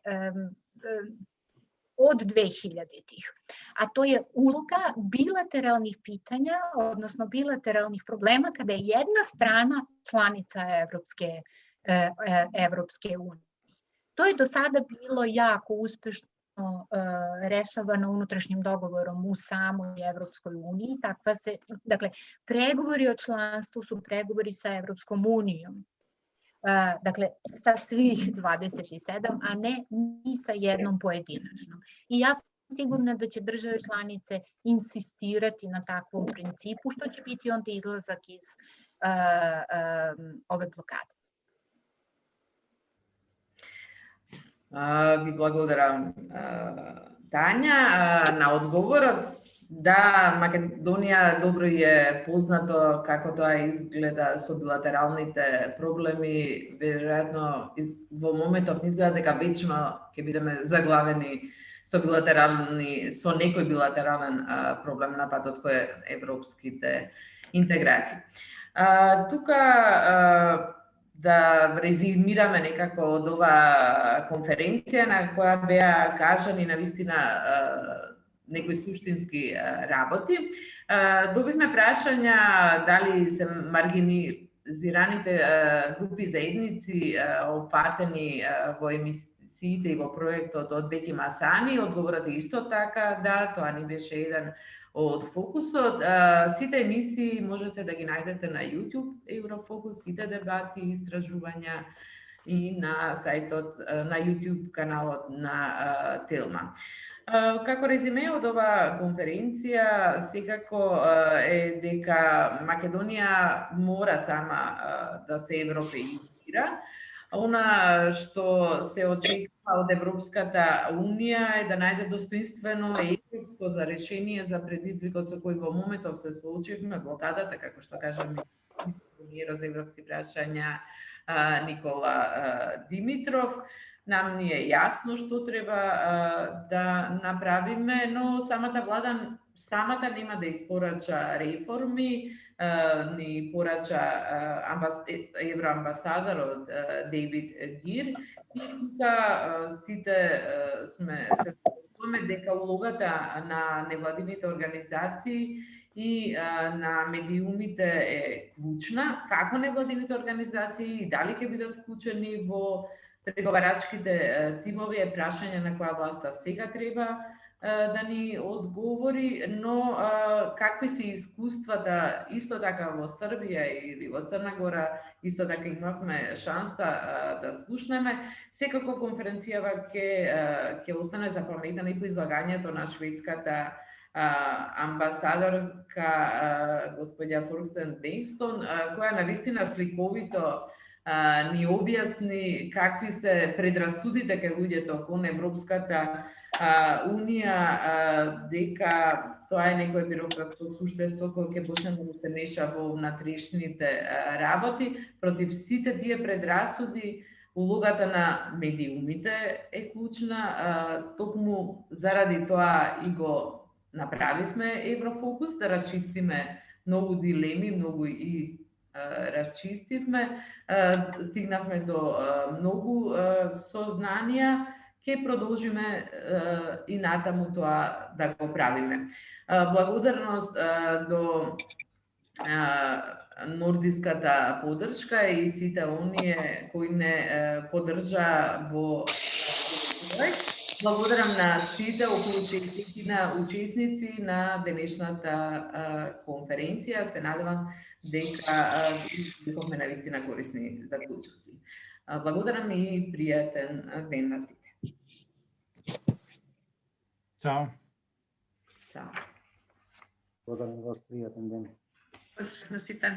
od 2000-ih, a to je uloga bilateralnih pitanja, odnosno bilateralnih problema kada je jedna strana članica Evropske unije. To je do sada bilo jako uspešno rešavano unutrašnjim dogovorom u samoj Evropskoj uniji. Dakle, pregovori o članstvu su pregovori sa Evropskom unijom. Dakle, sa svih 27, a ne ni sa jednom pojedinačnom. I ja sam sigurna da će države članice insistirati na takvom principu, što će biti onda izlazak iz ove blokade. Ви благодарам, Тања, на одговорот. Да, Македонија добро е познато како тоа изгледа со билатералните проблеми, веројатно во моментов изгледа дека вечно ќе бидеме заглавени со некој билатерален проблем на патот кој европските интеграции. Тука да резимираме некако од ова конференција на која беа кажани навистина некои суштински работи. Добивме прашања дали се маргинизираните групи заедници опфатени во емисиите и во проектот од Беки Масани. Одговорот е исто така, да, тоа ни беше еден од фокусот. Сите емисии можете да ги најдете на YouTube, Еврофокус, сите дебати, истражувања и на сајтот, на YouTube каналот на Телма. Како резиме од ова конференција, секако е дека Македонија мора сама да се европеизира. Она што се очекува од Европската Унија е да најде достоинствено европско за решение за предизвикот со кој во моментов се соочивме, блокадата, како што кажаме, премиерот за европски прашања Никола Димитров. Нам ни е јасно што треба да направиме, но самата влада нема да испорача реформи, ни порача евроамбасадорот Дейвид Гир, и тука сите се согласуваме дека улогата на невладините организации и на медиумите е клучна. Како невладините организации и дали ќе бидат вклучени во преговарачките тимови е прашање на која власта сега треба да ни одговори, но какви се искуствата исто така во Србија или во Црна Гора, исто така имавме шанса да слушнеме. Секако конференцијава ќе остане запаметена и по излагањето на шведската амбасадорка господја Форстен Бенгстон, која навистина сликовито ни објасни какви се предрасудите кај луѓето кон Европската Унија, дека тоа е некој бирократско суштество кој ќе почне да се меша во внатрешните работи. Против сите тие предрасуди, улогата на медиумите е клучна, токму заради тоа и го направивме Еврофокус, да расчистиме многу дилеми, многу и расчистивме, стигнавме до многу сознанија, ќе продолжиме и натаму тоа да го правиме. Благодарност до нордиската поддршка и сите оние кои не поддржа во благодарам на сите околу 60 учесници на денешната конференција. Се надевам дека имаме навистина корисни заклучоци. Благодарам и пријатен ден на сите. Чао. Благодарам вас, пријатен ден. Поздрав на сите.